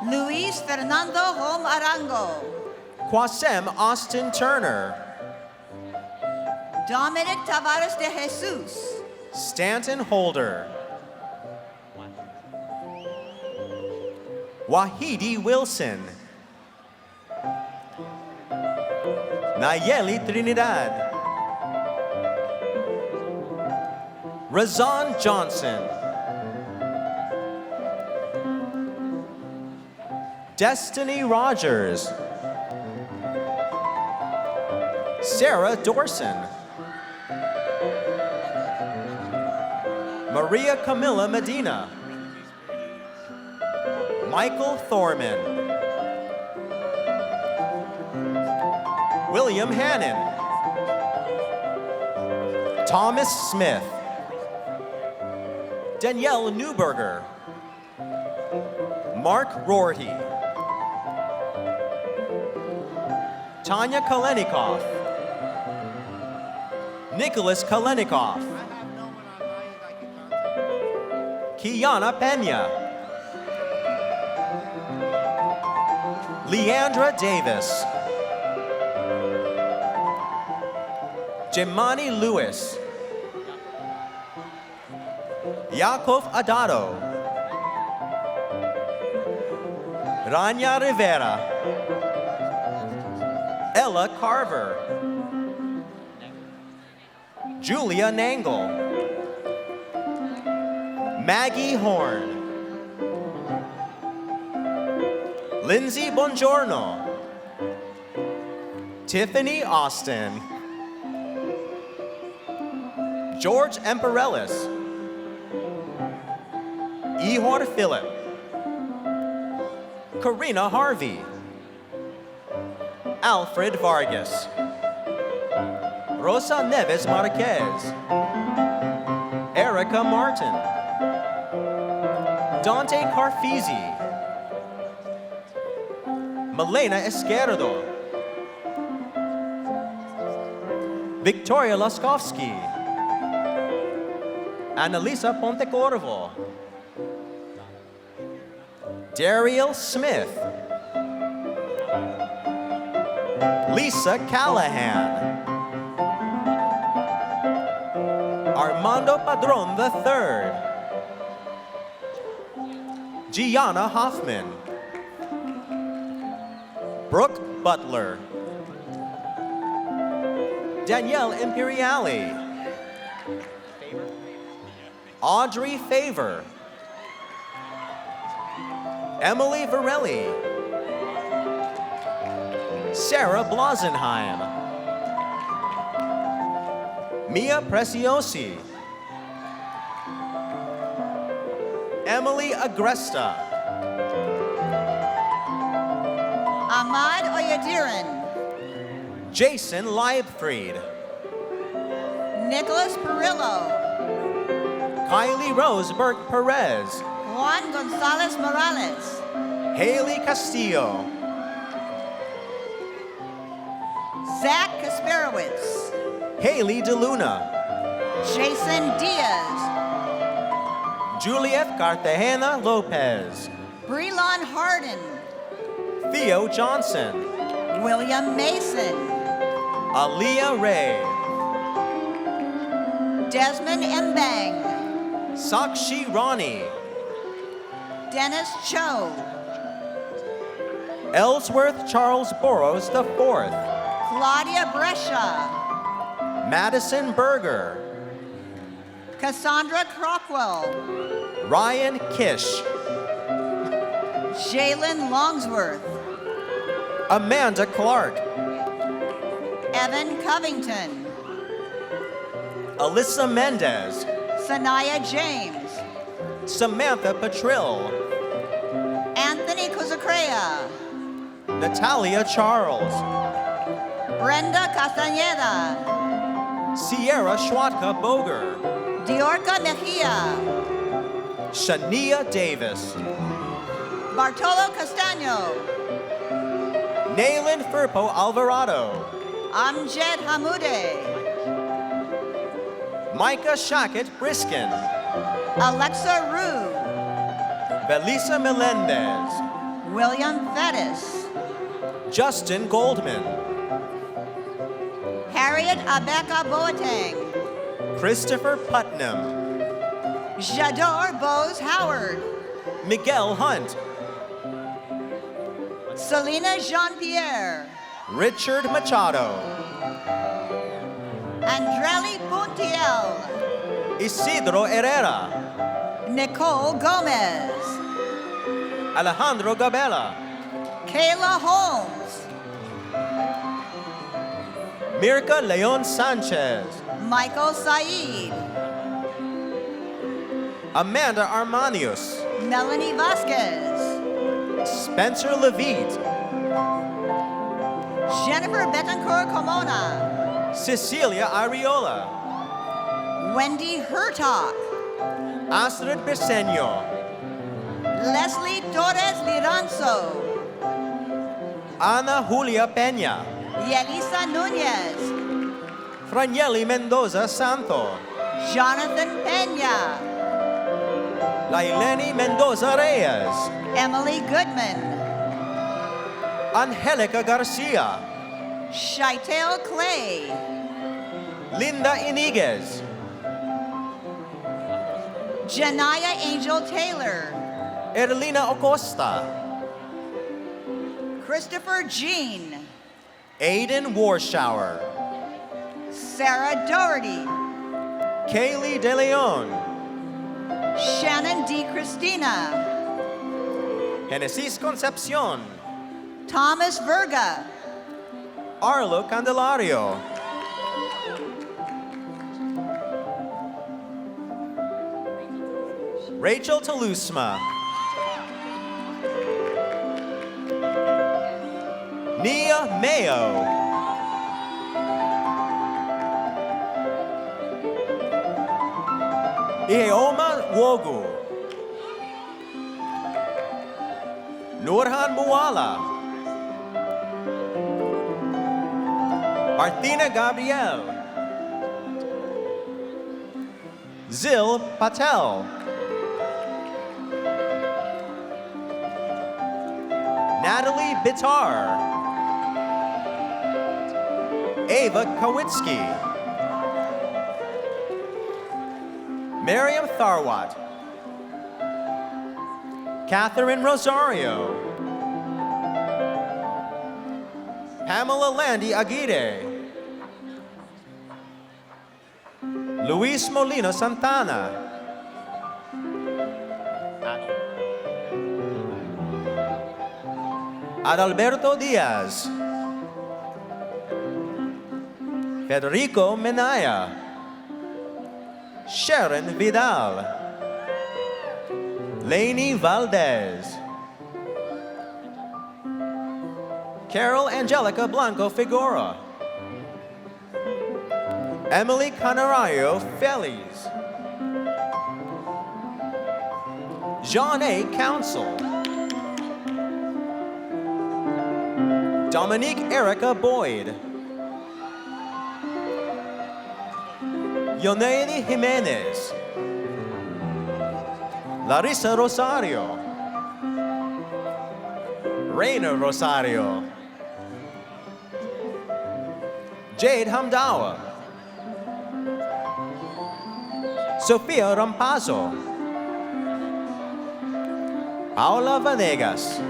Luis Fernando Hom Arango. Quasem Austin Turner, Dominic Tavares de Jesus. Stanton Holder, Wahidi Wilson, Nayeli Trinidad, Razan Johnson, Destiny Rogers, Sarah Dorson, Maria Camilla Medina, Michael Thorman, William Hannon, Thomas Smith, Danielle Newberger, Mark Rorty, Tanya Kalenikoff, Nicholas Kalenikoff, Kiana Pena, Leandra Davis, Jemani Lewis, Yakov Adado, Rania Rivera, Ella Carver, Julia Nangle, Maggie Horn, Lindsay Bongiorno, Tiffany Austin, George Emperellis, Ihor Philip, Karina Harvey, Alfred Vargas, Rosa Neves Marquez, Erica Martin, Dante Carfisi, Malena Esquerdo, Victoria Laskovsky, Annalisa Pontecorvo, Dariel Smith, Lisa Callahan, Armando Padron III, Gianna Hoffman, Brooke Butler, Danielle Imperiali, Audrey Favor, Emily Varelli, Sarah Blasenheim, Mia Preciosi, Emily Agresta, Ahmad Oyediran, Jason Leibfried, Nicholas Perillo, Kylie Roseberg Perez, Juan Gonzalez Morales, Haley Castillo, Zach Kasperowitz, Haley DeLuna, Jason Diaz, Juliet Cartagena Lopez, Brelon Harden, Theo Johnson, William Mason, Aaliyah Ray, Desmond Mbang, Sakshi Rani, Dennis Cho, Ellsworth Charles Burroughs IV, Claudia Brescia, Madison Berger, Cassandra Crockwell, Ryan Kish, Jalen Longsworth, Amanda Clark, Evan Covington, Alyssa Mendez, Sanaya James, Samantha Petrill, Anthony Kuzacrea, Natalia Charles, Brenda Castañeda, Sierra Schwatka Boger, Diorca Mejia, Shania Davis, Bartolo Castaño, Nayland Firpo Alvarado, Amjed Hamoude, Micah Shackett Briskin, Alexa Rue, Belisa Melendez, William Fettis, Justin Goldman, Harriet Abeka Boateng, Christopher Putnam, Jador Bose Howard, Miguel Hunt, Selena Jean-Pierre, Richard Machado, Andrelli Puntiel, Isidro Herrera, Nicole Gomez, Alejandro Gabela, Kayla Holmes, Mirka Leon Sanchez, Michael Said, Amanda Armanius, Melanie Vasquez, Spencer Levitt, Jennifer Betancourt Comona, Cecilia Ariola, Wendy Hertog, Astrid Briseño, Leslie Torres Liranzo, Ana Julia Peña, Yelisa Nunez, Franieli Mendoza Santo, Jonathan Peña, Laileni Mendoza Reyes, Emily Goodman, Angelica Garcia, Shaitel Clay, Linda Iniguez, Janaya Angel Taylor, Erlina Acosta, Christopher Jean, Aiden Warshower, Sarah Doherty, Kaylee De Leon, Shannon D. Christina, Genesis Concepcion, Thomas Verga, Arlo Candelario, Rachel Talusma, Nia Mayo, Iheoma Wogu, Nurhan Muala, Arthina Gabriel, Zil Patel, Natalie Bitar, Ava Kowitsky, Miriam Tharwat, Catherine Rosario, Pamela Landy Aguirre, Luis Molina Santana, Adalberto Diaz, Federico Menaya, Sharon Vidal, Lainey Valdez, Carol Angelica Blanco Figueroa, Emily Canarayo Feliz, Jean A. Council, Dominique Erica Boyd, Yoneidi Jimenez, Larissa Rosario, Rainer Rosario, Jade Hamdawa, Sofia Rampazzo, Paula Vanegas,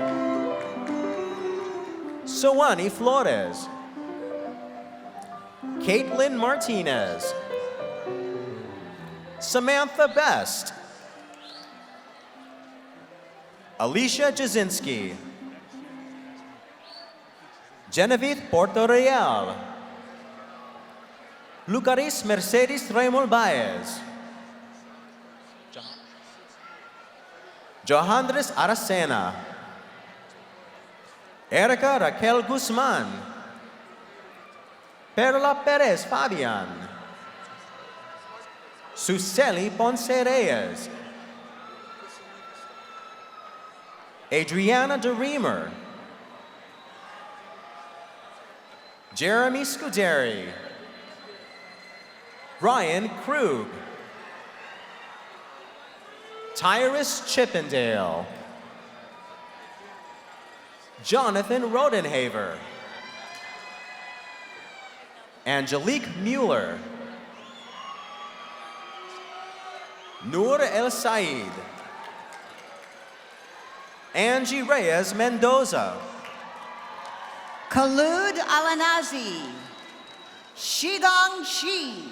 Soani Flores, Caitlin Martinez, Samantha Best, Alicia Jasinski, Genevieve Portoreal, Lucaris Mercedes Raymond Baez, Johandres Aracena, Erica Raquel Guzman, Perla Perez Fabian, Suseli Ponce Reyes, Adriana DeReamer, Jeremy Scuderi, Ryan Krug, Tyrus Chippendale, Jonathan Rodenhaver, Angelique Mueller, Noor El Said, Angie Reyes Mendoza, Khalud Alanazi, Shigong Shi,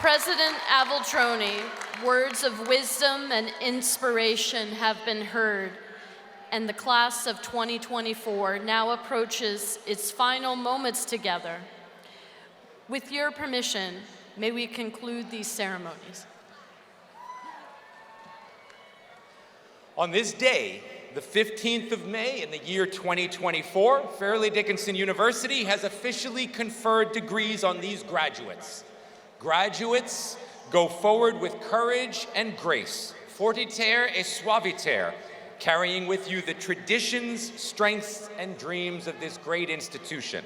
President Aveltroni, words of wisdom and inspiration have been heard, and the class of 2024 now approaches its final moments together. With your permission, may we conclude these ceremonies. On this day, the 15th of May in the year 2024, Fairleigh Dickinson University has officially conferred degrees on these graduates. Graduates, go forward with courage and grace, fortiter et suaviter, carrying with you the traditions, strengths, and dreams of this great institution.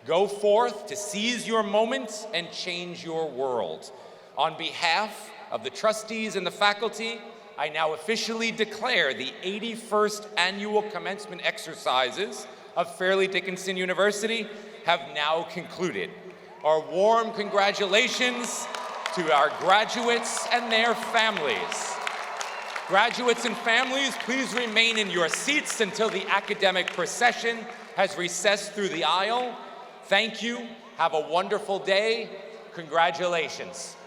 Go forth to seize your moments and change your world. On behalf of the trustees and the faculty, I now officially declare the 81st annual commencement exercises of Fairleigh Dickinson University have now concluded. Our warm congratulations to our graduates and their families. Graduates and families, please remain in your seats until the academic procession has recessed through the aisle. Thank you. Have a wonderful day. Congratulations.